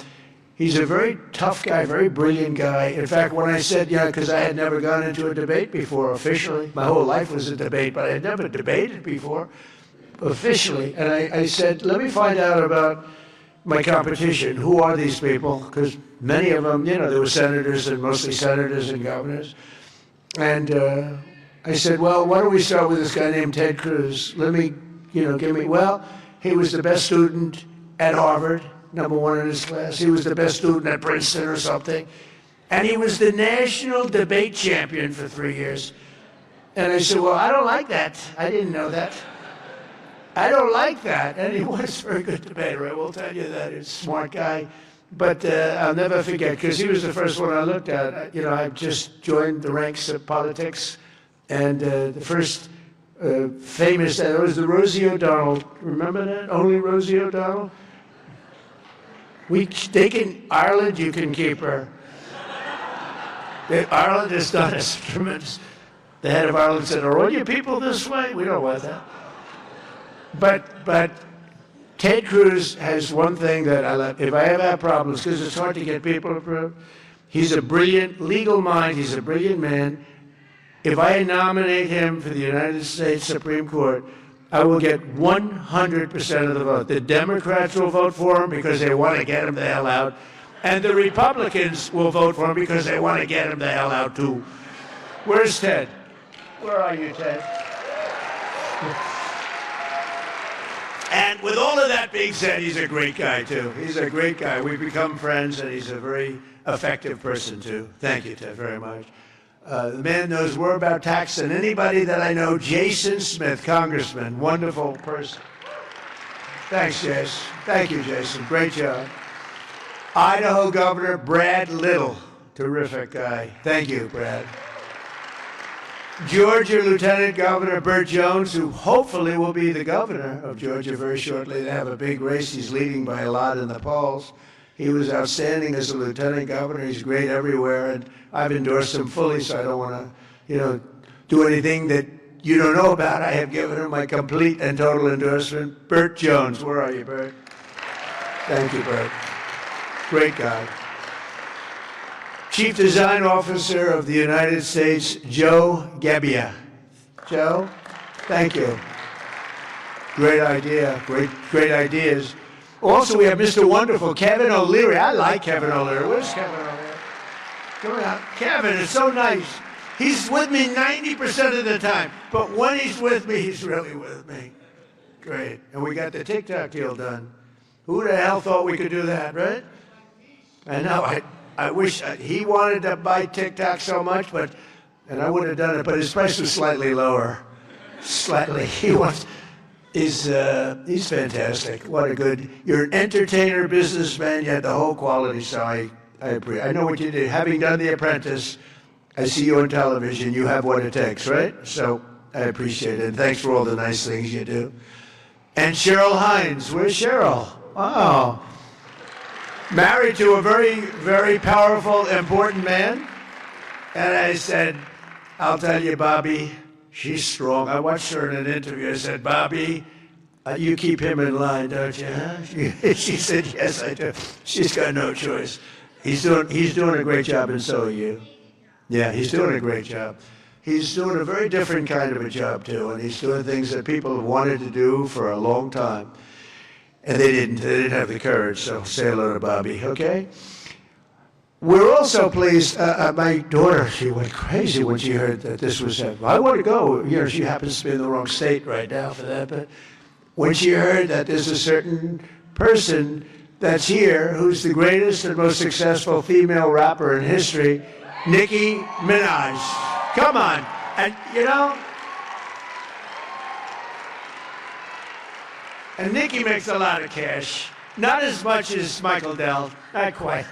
[SPEAKER 12] He's a very tough guy, very brilliant guy. In fact, when I said, because I had never gone into a debate before officially, my whole life was a debate, but I had never debated before officially. And I said, let me find out about my competition. Who are these people? Because many of them, there were senators and mostly senators and governors. And I said, well, why don't we start with this guy named Ted Cruz? Let me, he was the best student at Harvard, #1 in his class. He was the best student at Princeton or something. And he was the national debate champion for 3 years. And I said, well, I don't like that. I didn't know that. I don't like that. And he was a very good debater, I will tell you that. He's a smart guy. But I'll never forget, because he was the first one I looked at. I just joined the ranks of politics. And the first famous, that was the Rosie O'Donnell. Remember that? Only Rosie O'Donnell? Ireland, you can keep her. Ireland has done us tremendous. The head of Ireland said, "Are all your people this way?" We don't want that. But Ted Cruz has one thing that I love. If I ever have problems, because it's hard to get people approved, he's a brilliant legal mind. He's a brilliant man. If I nominate him for the United States Supreme Court, I will get 100% of the vote. The Democrats will vote for him because they want to get him the hell out. And the Republicans will vote for him because they want to get him the hell out too. Where's Ted? Where are you, Ted? And with all of that being said, he's a great guy too. He's a great guy. We've become friends, and he's a very effective person too. Thank you, Ted, very much. The man knows more about tax than anybody that I know. Jason Smith, Congressman, wonderful person. Thanks, Jason. Thank you, Jason. Great job. Idaho Governor Brad Little, terrific guy. Thank you, Brad. Georgia Lieutenant Governor Burt Jones, who hopefully will be the governor of Georgia very shortly. They have a big race. He's leading by a lot in the polls. He was outstanding as a lieutenant governor. He's great everywhere, and I've endorsed him fully, so I don't want to, do anything that you don't know about. I have given him my complete and total endorsement. Burt Jones, where are you, Burt? Thank you, Burt. Great guy. Chief Design Officer of the United States, Joe Gebbia. Joe, thank you. Great idea, great ideas. Also, we have Mr. Wonderful, Kevin O'Leary. I like Kevin O'Leary. Where's Kevin O'Leary? Come on. Kevin is so nice. He's with me 90% of the time, but when he's with me, he's really with me. Great. And we got the TikTok deal done. Who the hell thought we could do that, right? I know. I wish he wanted to buy TikTok so much, and I would have done it, but his price was slightly lower. Slightly. He's fantastic. What a good, you're an entertainer, businessman, you had the whole quality, so I appreciate. I know what you did. Having done The Apprentice, I see you on television, you have what it takes, right? So I appreciate it, and thanks for all the nice things you do. And Cheryl Hines, where's Cheryl? Oh. Married to a very, very powerful, important man. And I said, I'll tell you, Bobby, she's strong. I watched her in an interview. I said, Bobby, you keep him in line, don't you? Huh? She said, yes, I do. She's got no choice. He's doing a great job, and so are you. Yeah, he's doing a great job. He's doing a very different kind of a job, too, and he's doing things that people have wanted to do for a long time. And they didn't have the courage, so say hello to Bobby, okay? We're also pleased, my daughter, she went crazy when she heard that this was happening. I want to go, she happens to be in the wrong state right now for that, but when she heard that there's a certain person that's here who's the greatest and most successful female rapper in history, Nicki Minaj. Come on, and and Nicki makes a lot of cash. Not as much as Michael Dell, not quite.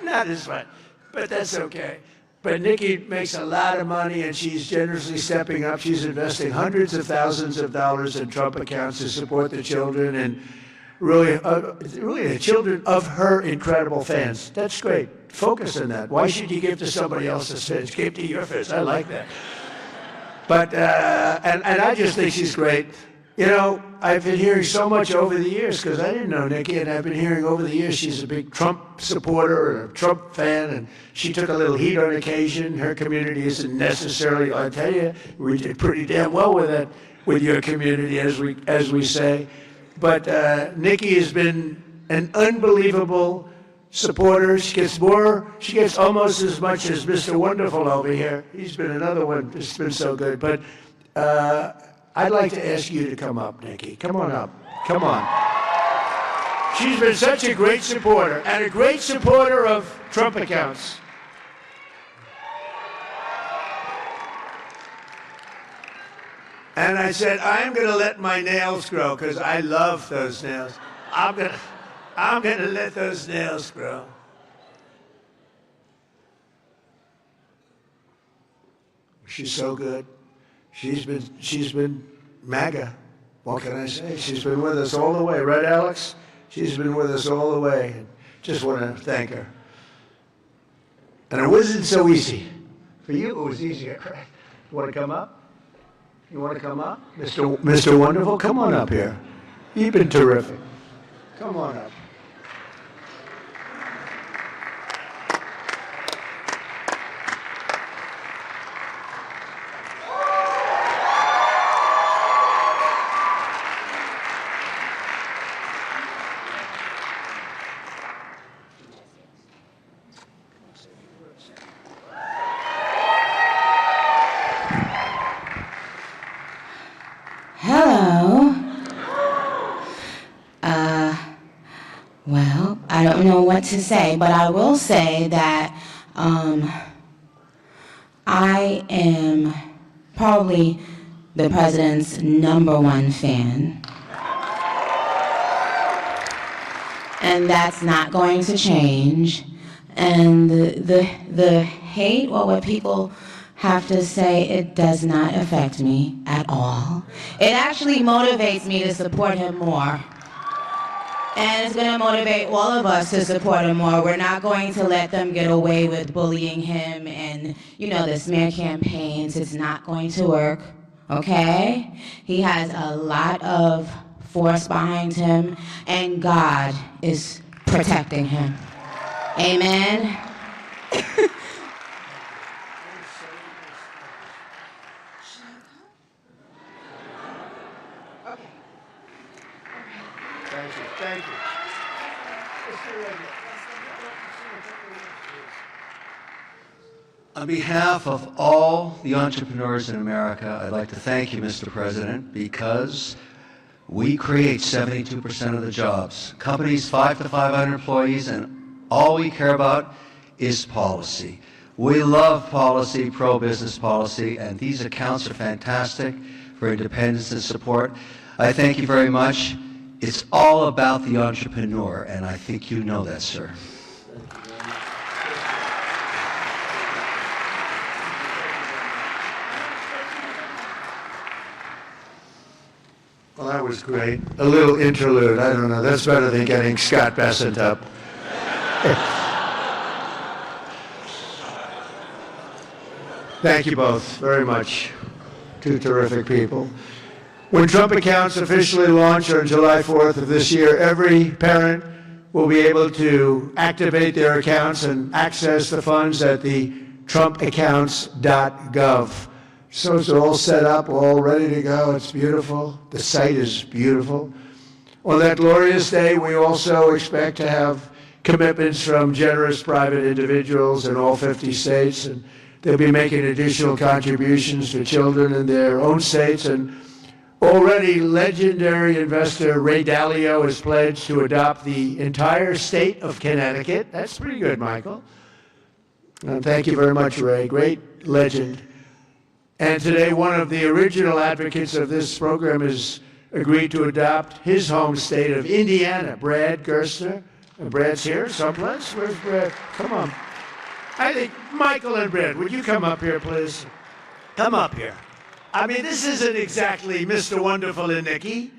[SPEAKER 12] Not as much, but that's okay. But Nicki makes a lot of money, and she's generously stepping up. She's investing hundreds of thousands of dollars in Trump accounts to support the children and really the children of her incredible fans. That's great. Focus on that. Why should you give to somebody else's fans? Give to your fans. I like that. But and I just think she's great. I've been hearing so much over the years, because I didn't know Nicki, and I've been hearing over the years she's a big Trump supporter and a Trump fan, and she took a little heat on occasion. Her community isn't necessarily, I tell you, we did pretty damn well with that, with your community, as we say. But Nicki has been an unbelievable supporter. She gets almost as much as Mr. Wonderful over here. He's been another one that's been so good. But I'd like to ask you to come up, Nicki. Come on up. Come on. She's been such a great supporter, and a great supporter of Trump accounts. And I said, I'm going to let my nails grow, because I love those nails. I'm going to let those nails grow. She's so good. She's been MAGA. What can I say? She's been with us all the way, right, Alex? She's been with us all the way. Just want to thank her. And it wasn't so easy. For you, it was easier, correct? You want to come up? You want to come up? Mr. Wonderful, come on up here. You've been terrific. Come on up.
[SPEAKER 13] Hello. Well, I don't know what to say, but I will say that I am probably the president's #1 fan. And that's not going to change. And the hate or what people have to say, it does not affect me at all. It actually motivates me to support him more. And it's going to motivate all of us to support him more. We're not going to let them get away with bullying him and, the smear campaigns. It's not going to work, okay? He has a lot of force behind him, and God is protecting him. Amen.
[SPEAKER 12] Thank you.
[SPEAKER 14] On behalf of all the entrepreneurs in America, I'd like to thank you, Mr. President, because we create 72% of the jobs. Companies 5 to 500 employees, and all we care about is policy. We love policy, pro-business policy, and these accounts are fantastic for independence and support. I thank you very much. It's all about the entrepreneur, and I think you know that, sir.
[SPEAKER 12] Well, that was great. A little interlude. I don't know. That's better than getting Scott Bessent up. Thank you both very much. Two terrific people. When Trump accounts officially launch on July 4th of this year, every parent will be able to activate their accounts and access the funds at the trumpaccounts.gov. So it's all set up, all ready to go. It's beautiful. The site is beautiful. On that glorious day, we also expect to have commitments from generous private individuals in all 50 states, and they'll be making additional contributions to children in their own states. And already legendary investor Ray Dalio has pledged to adopt the entire state of Connecticut. That's pretty good, Michael. And thank you very much, Ray. Great legend. And today, one of the original advocates of this program has agreed to adopt his home state of Indiana, Brad Gerstner. And Brad's here someplace. Where's Brad? Come on. I think Michael and Brad, would you come up here, please? Come up here. I mean, this isn't exactly Mr. Wonderful and Nikki,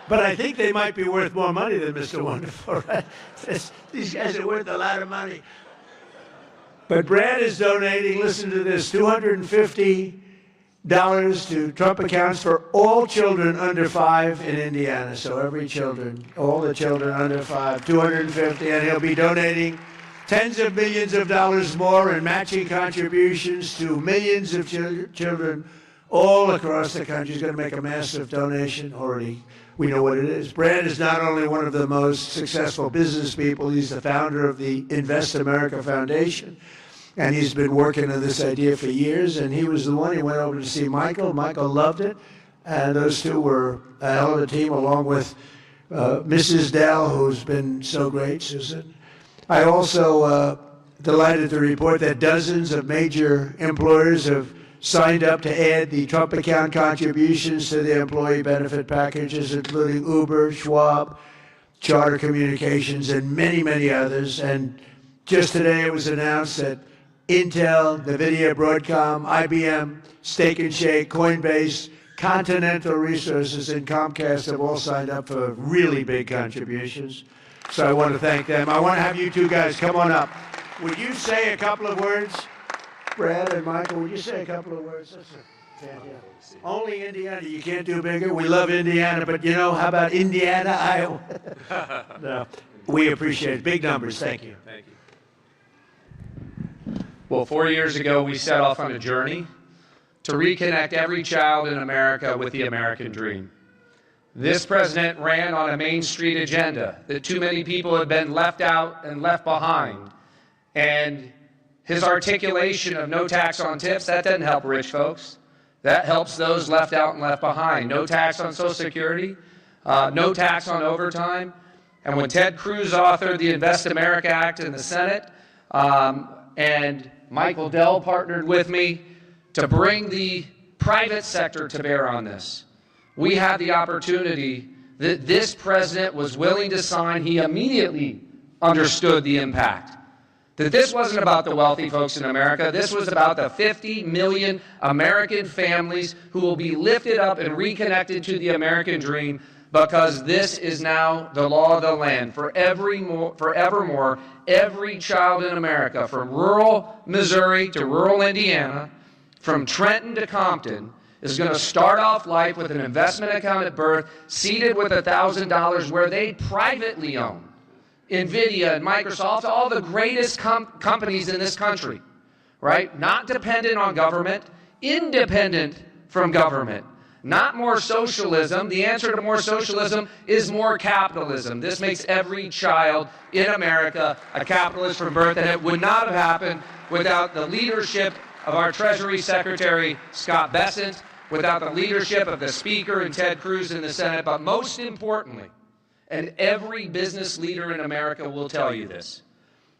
[SPEAKER 12] but I think they might be worth more money than Mr. Wonderful, right? These guys are worth a lot of money. But Brad is donating, listen to this, $250 to Trump accounts for all children under 5 in Indiana. So every children, all the children under 5, $250, and he'll be donating tens of millions of dollars more in matching contributions to millions of children all across the country. He's going to make a massive donation already. We know what it is. Brad is not only one of the most successful business people, he's the founder of the Invest America Foundation. And he's been working on this idea for years. And he was the one, he went over to see Michael. Michael loved it. And those two were a hell of a team, along with Mrs. Dell, who's been so great, Susan. I also delighted to report that dozens of major employers have signed up to add the Trump account contributions to their employee benefit packages, including Uber, Schwab, Charter Communications, and many, many others. And just today it was announced that Intel, NVIDIA, Broadcom, IBM, Steak and Shake, Coinbase, Continental Resources, and Comcast have all signed up for really big contributions. So I want to thank them. I want to have you two guys come on up. would you say a couple of words? Brad and Michael, would you say a couple of words? Only Indiana, you can't do bigger. We love Indiana, but you know, how about Indiana, Iowa? No, we appreciate it. Big numbers, thank you.
[SPEAKER 15] Thank you. Well, 4 years ago, we set off on a journey to reconnect every child in America with the American dream. This president ran on a Main Street agenda that too many people had been left out and left behind. And his articulation of no tax on tips, that doesn't help rich folks. That helps those left out and left behind. No tax on Social Security, no tax on overtime. And when Ted Cruz authored the Invest America Act in the Senate, and Michael Dell partnered with me to bring the private sector to bear on this, we had the opportunity that this president was willing to sign. He immediately understood the impact. That this wasn't about the wealthy folks in America. This was about the 50 million American families who will be lifted up and reconnected to the American dream, because this is now the law of the land. Forevermore, every child in America, from rural Missouri to rural Indiana, from Trenton to Compton, is going to start off life with an investment account at birth, seated with $1,000, where they privately own NVIDIA and Microsoft, all the greatest companies in this country, right? Not dependent on government, independent from government. Not more socialism. The answer to more socialism is more capitalism. This makes every child in America a capitalist from birth, and it would not have happened without the leadership of our Treasury Secretary, Scott Bessent, without the leadership of the Speaker and Ted Cruz in the Senate, but most importantly, and every business leader in America will tell you this,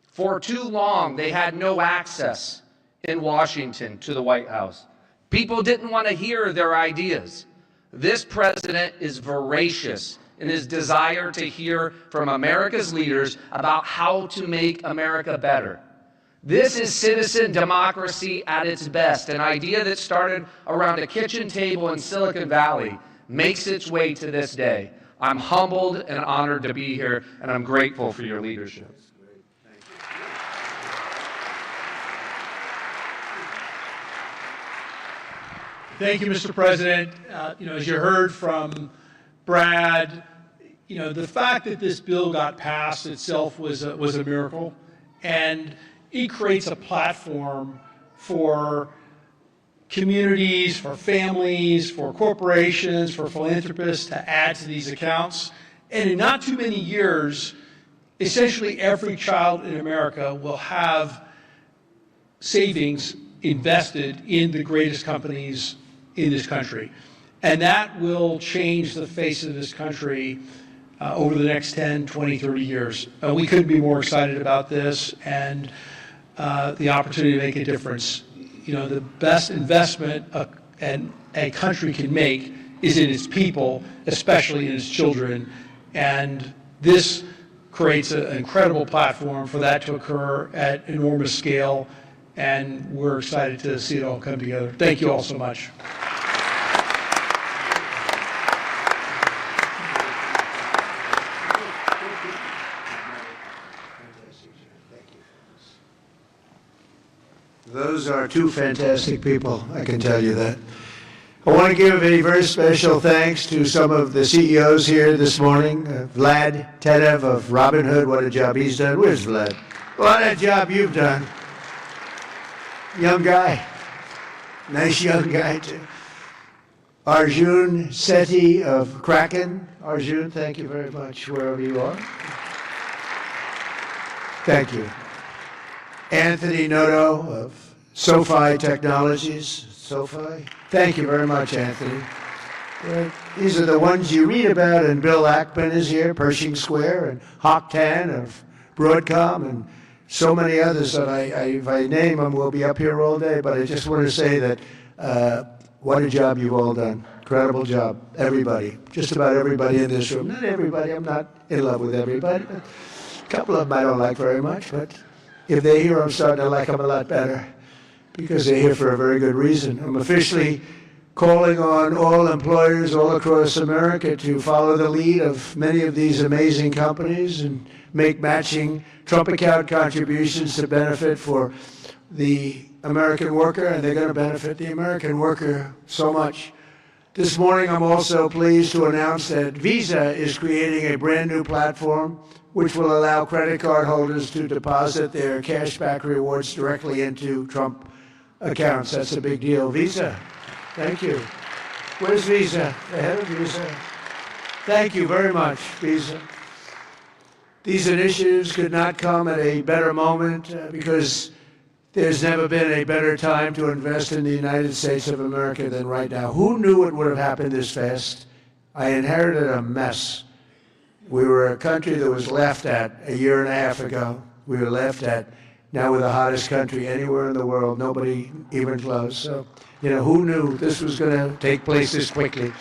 [SPEAKER 15] for too long they had no access in Washington to the White House. People didn't want to hear their ideas. This president is voracious in his desire to hear from America's leaders about how to make America better. This is citizen democracy at its best. An idea that started around a kitchen table in Silicon Valley makes its way to this day. I'm humbled and honored to be here, and I'm grateful for your leadership.
[SPEAKER 1] Thank you, Mr. President. As you heard from Brad, the fact that this bill got passed itself was a miracle, and it creates a platform for communities, for families, for corporations, for philanthropists to add to these accounts. And in not too many years, essentially every child in America will have savings invested in the greatest companies in this country. And that will change the face of this country over the next 10, 20, 30 years. We couldn't be more excited about this and the opportunity to make a difference. The best investment a country can make is in its people, especially in its children. And this creates an incredible platform for that to occur at enormous scale. And we're excited to see it all come together. Thank you all so much.
[SPEAKER 12] Those are two fantastic people, I can tell you that. I want to give a very special thanks to some of the CEOs here this morning. Vlad Tenev of Robinhood, what a job he's done. Where's Vlad? What a job you've done. Young guy. Nice young guy, too. Arjun Sethi of Kraken. Arjun, thank you very much, wherever you are. Thank you. Anthony Noto of SoFi Technologies. SoFi. Thank you very much, Anthony. These are the ones you read about, and Bill Ackman is here, Pershing Square, and Hock Tan of Broadcom, and so many others that if I name them, we'll be up here all day, but I just want to say that what a job you've all done. Incredible job, everybody. Just about everybody in this room. Not everybody, I'm not in love with everybody, but a couple of them I don't like very much, but if they're here, I'm starting to like them a lot better because they're here for a very good reason. I'm officially calling on all employers all across America to follow the lead of many of these amazing companies and make matching Trump account contributions to benefit for the American worker, and they're going to benefit the American worker so much. This morning, I'm also pleased to announce that Visa is creating a brand new platform which will allow credit card holders to deposit their cashback rewards directly into Trump accounts. That's a big deal. Visa, thank you. Where's Visa? The head of Visa. Thank you very much, Visa. These initiatives could not come at a better moment because there's never been a better time to invest in the United States of America than right now. Who knew it would have happened this fast? I inherited a mess. We were a country that was laughed at a year and a half ago. We were laughed at. Now we're the hottest country anywhere in the world, nobody even close. So, who knew this was going to take place this quickly?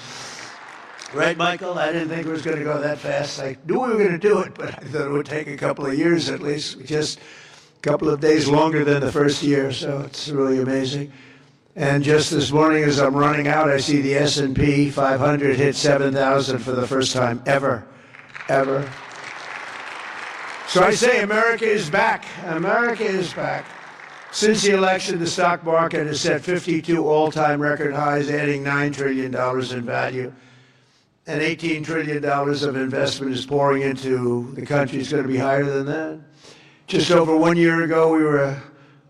[SPEAKER 12] Right, Michael? I didn't think it was going to go that fast. I knew we were going to do it, but I thought it would take a couple of years at least. Just a couple of days longer than the first year, so it's really amazing. And just this morning as I'm running out, I see the S&P 500 hit 7,000 for the first time ever. So I say America is back. America is back. Since the election, the stock market has set 52 all-time record highs, adding $9 trillion in value. And $18 trillion of investment is pouring into the country. It's going to be higher than that. Just over 1 year ago, we were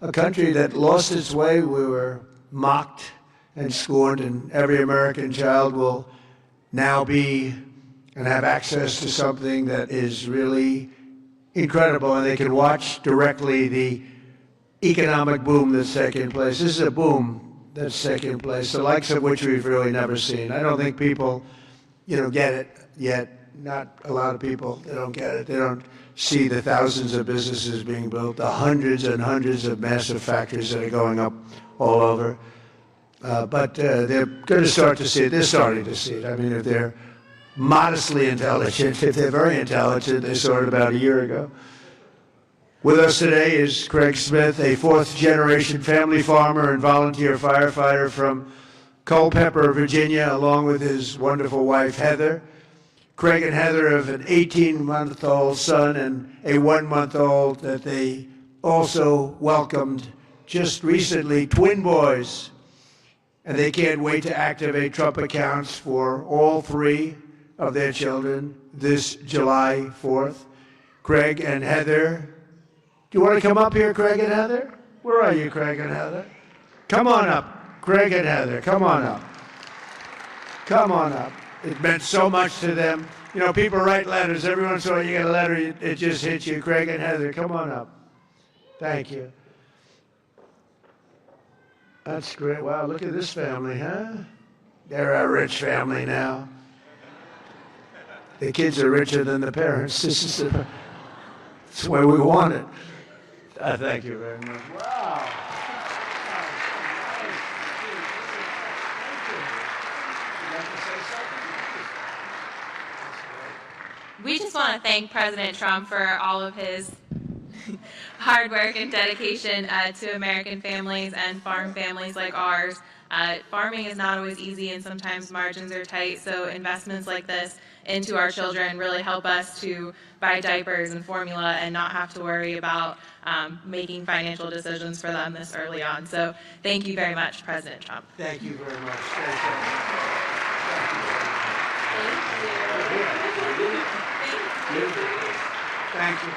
[SPEAKER 12] a country that lost its way. We were mocked and scorned, and every American child will now be and have access to something that is really incredible, and they can watch directly the economic boom that's taking place. This is a boom that's taking place, the likes of which we've really never seen. I don't think people, get it yet. Not a lot of people, they don't get it. They don't see the thousands of businesses being built, the hundreds and hundreds of massive factories that are going up all over. But they're going to start to see it. They're starting to see it. I mean, if they're modestly intelligent, if they're very intelligent, they saw it about a year ago. With us today is Craig Smith, a fourth-generation family farmer and volunteer firefighter from Culpeper, Virginia, along with his wonderful wife, Heather. Craig and Heather have an 18-month-old son and a 1-month-old that they also welcomed just recently, twin boys. And they can't wait to activate Trump accounts for all three of their children this July 4th. Craig and Heather, do you want to come up here, Craig and Heather? Where are you, Craig and Heather? Come on up, Craig and Heather, come on up. Come on up. It meant so much to them. People write letters. Every once in a while you get a letter, it just hits you. Craig and Heather, come on up. Thank you. That's great. Wow, look at this family, huh? They're a rich family now. The kids are richer than the parents. That's the way we want it. Thank you very much. Wow.
[SPEAKER 16] We just want to thank President Trump for all of his hard work and dedication to American families and farm families like ours. Farming is not always easy and sometimes margins are tight, so investments like this into our children really help us to buy diapers and formula and not have to worry about making financial decisions for them this early on. So thank you very much, President Trump.
[SPEAKER 12] Thank you very much. Thank you.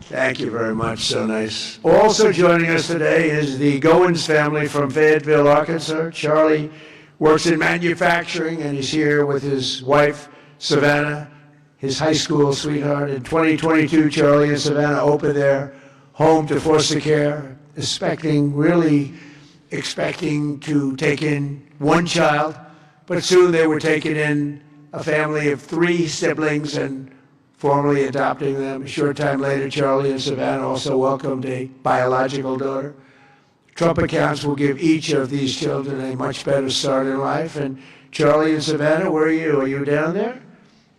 [SPEAKER 12] Thank you very much. So nice. Also joining us today is the Goins family from Fayetteville, Arkansas. Charlie works in manufacturing, and he's here with his wife, Savannah, his high school sweetheart. In 2022, Charlie and Savannah opened their home to foster care, really expecting to take in one child, but soon they were taking in a family of 3 siblings and formally adopting them. A short time later, Charlie and Savannah also welcomed a biological daughter. Trump accounts will give each of these children a much better start in life. And Charlie and Savannah, where are you? Are you down there?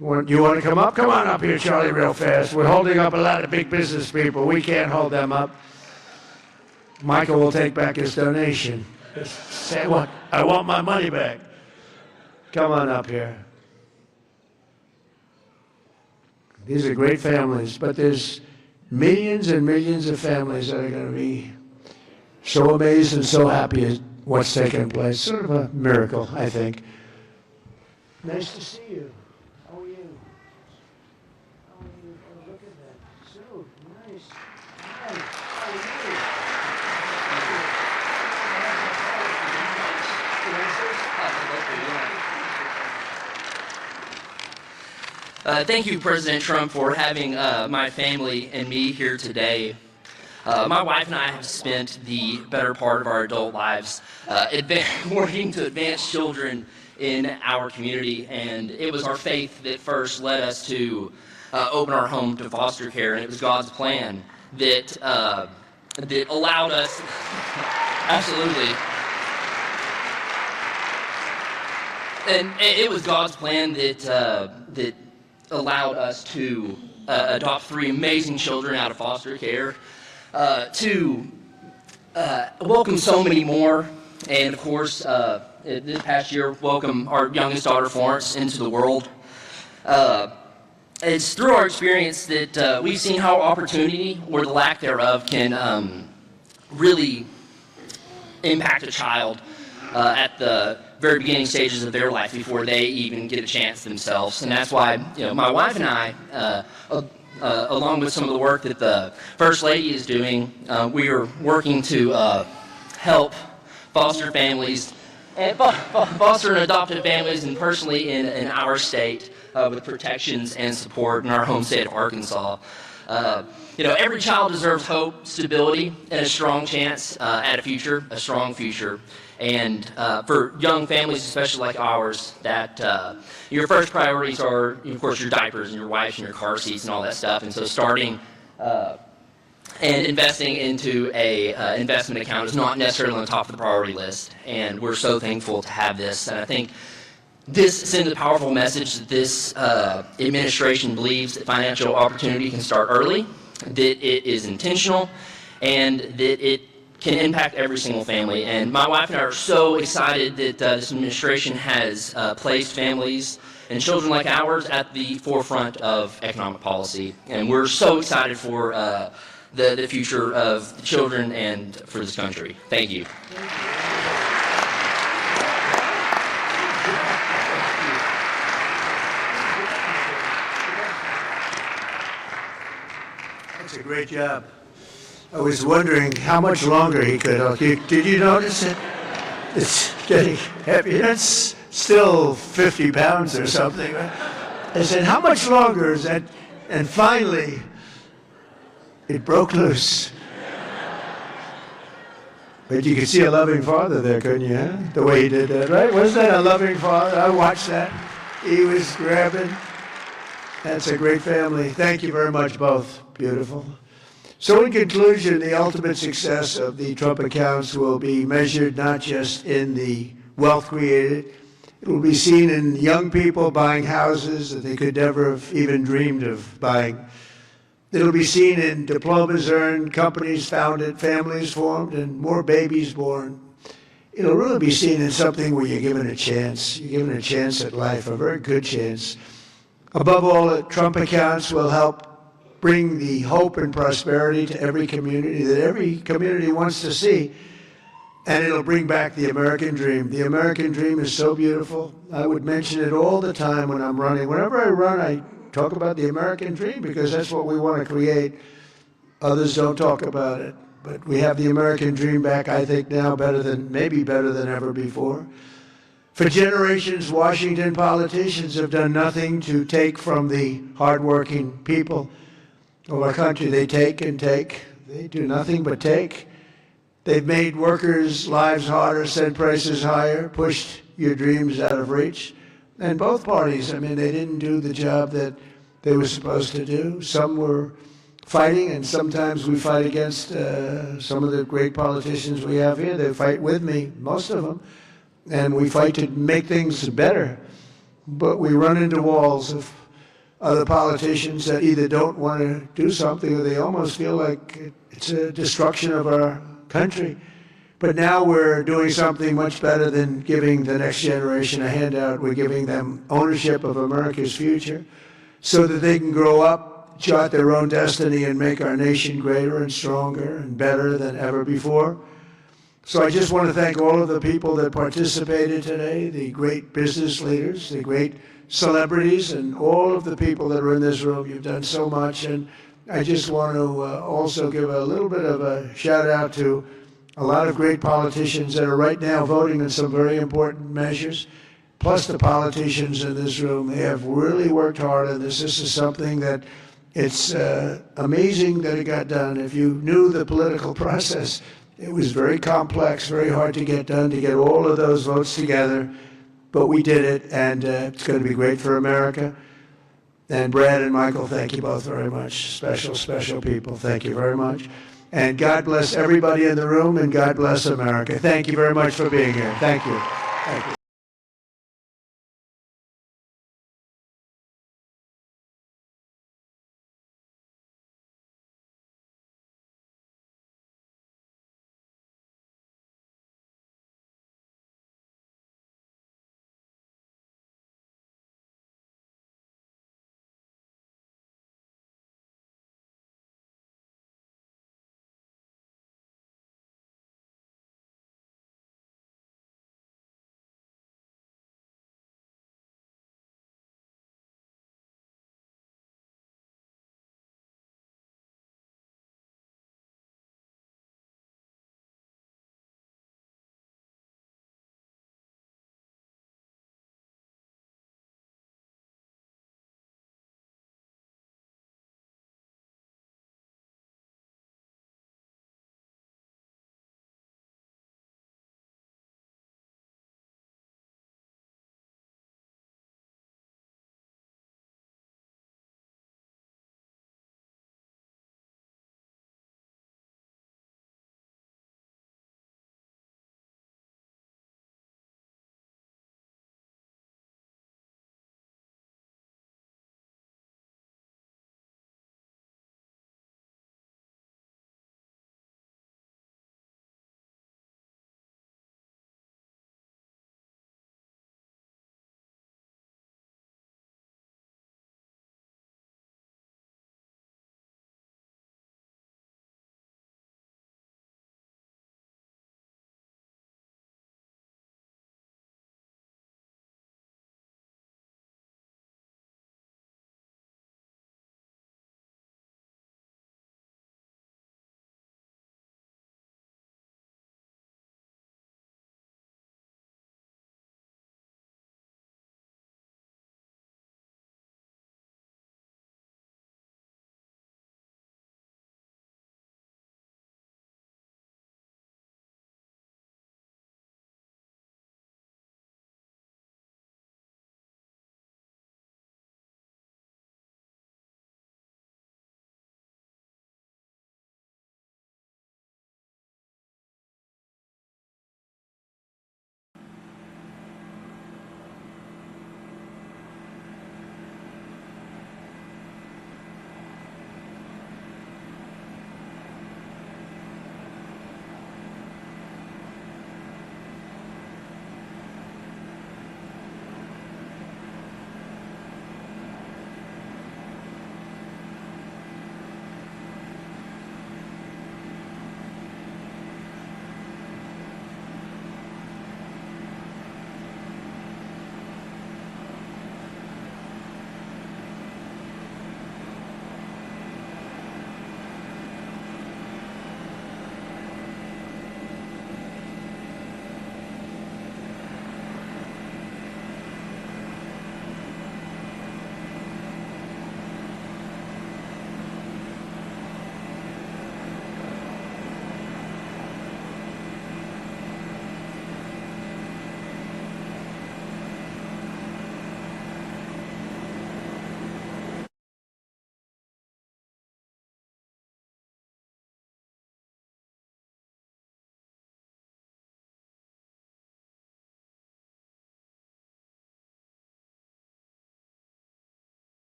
[SPEAKER 12] You want to come up? Come on up here, Charlie, real fast. We're holding up a lot of big business people. We can't hold them up. Michael will take back his donation. Say what? I want my money back. Come on up here. These are great families, but there's millions and millions of families that are going to be so amazed and so happy at what's taking place. Sort of a miracle, I think. Nice to see you. How are you? How are you? Oh, look at that. So nice. Hi. How are you?
[SPEAKER 17] Thank you, President Trump, for having my family and me here today. My wife and I have spent the better part of our adult lives working to advance children in our community, and it was our faith that first led us to open our home to foster care, and it was God's plan that that allowed us. Absolutely. And it was God's plan that allowed us to adopt 3 amazing children out of foster care, to welcome so many more, and of course, this past year, welcome our youngest daughter, Florence, into the world. It's through our experience that we've seen how opportunity, or the lack thereof, can really impact a child at the very beginning stages of their life before they even get a chance themselves. And that's why, my wife and I, along with some of the work that the First Lady is doing, we are working to help foster families and foster and adoptive families, and personally in our state with protections and support in our home state of Arkansas. Every child deserves hope, stability, and a strong chance at a future, a strong future. And for young families, especially like ours, that your first priorities are, of course, your diapers and your wipes and your car seats and all that stuff. And so starting and investing into a investment account is not necessarily on the top of the priority list. And we're so thankful to have this. And I think this sends a powerful message that this administration believes that financial opportunity can start early, that it is intentional, and that it can impact every single family. And my wife and I are so excited that this administration has placed families and children like ours at the forefront of economic policy. And we're so excited for the future of the children and for this country. Thank you.
[SPEAKER 12] That's a great job. I was wondering how much longer he could. Did you notice it? It's getting heavy. That's still 50 pounds or something. Right? I said, how much longer is that? And finally, it broke loose. But you could see a loving father there, couldn't you? Huh? The way he did that, right? Wasn't that a loving father? I watched that. He was grabbing. That's a great family. Thank you very much, both. Beautiful. So in conclusion, the ultimate success of the Trump accounts will be measured not just in the wealth created. It will be seen in young people buying houses that they could never have even dreamed of buying. It will be seen in diplomas earned, companies founded, families formed, and more babies born. It will really be seen in something where you're given a chance. You're given a chance at life, a very good chance. Above all, the Trump accounts will help bring the hope and prosperity to every community that every community wants to see. And it'll bring back the American dream. The American dream is so beautiful. I would mention it all the time when I'm running. Whenever I run, I talk about the American dream because that's what we want to create. Others don't talk about it. But we have the American dream back, I think, now maybe better than ever before. For generations, Washington politicians have done nothing to take from the hardworking people of our country. They take and take. They do nothing but take. They've made workers' lives harder, sent prices higher, pushed your dreams out of reach. And both parties, they didn't do the job that they were supposed to do. Some were fighting, and sometimes we fight against some of the great politicians we have here. They fight with me, most of them, and we fight to make things better. But we run into walls of other politicians that either don't want to do something or they almost feel like it's a destruction of our country. But now we're doing something much better than giving the next generation a handout. We're giving them ownership of America's future. so that they can grow up, chart their own destiny, and make our nation greater and stronger and better than ever before. So I just want to thank all of the people that participated today, the great business leaders, the great celebrities, and all of the people that are in this room. You've done so much, and I just want to also give a little bit of a shout out to a lot of great politicians that are right now voting on some very important measures, plus the politicians in this room. They have really worked hard on this. This is something that it's amazing that it got done. If you knew the political process, it was very complex, very hard to get done, to get all of those votes together. But we did it, and it's going to be great for America. And Brad and Michael, thank you both very much. Special, special people. Thank you very much. And God bless everybody in the room, and God bless America. Thank you very much for being here. Thank you. Thank you.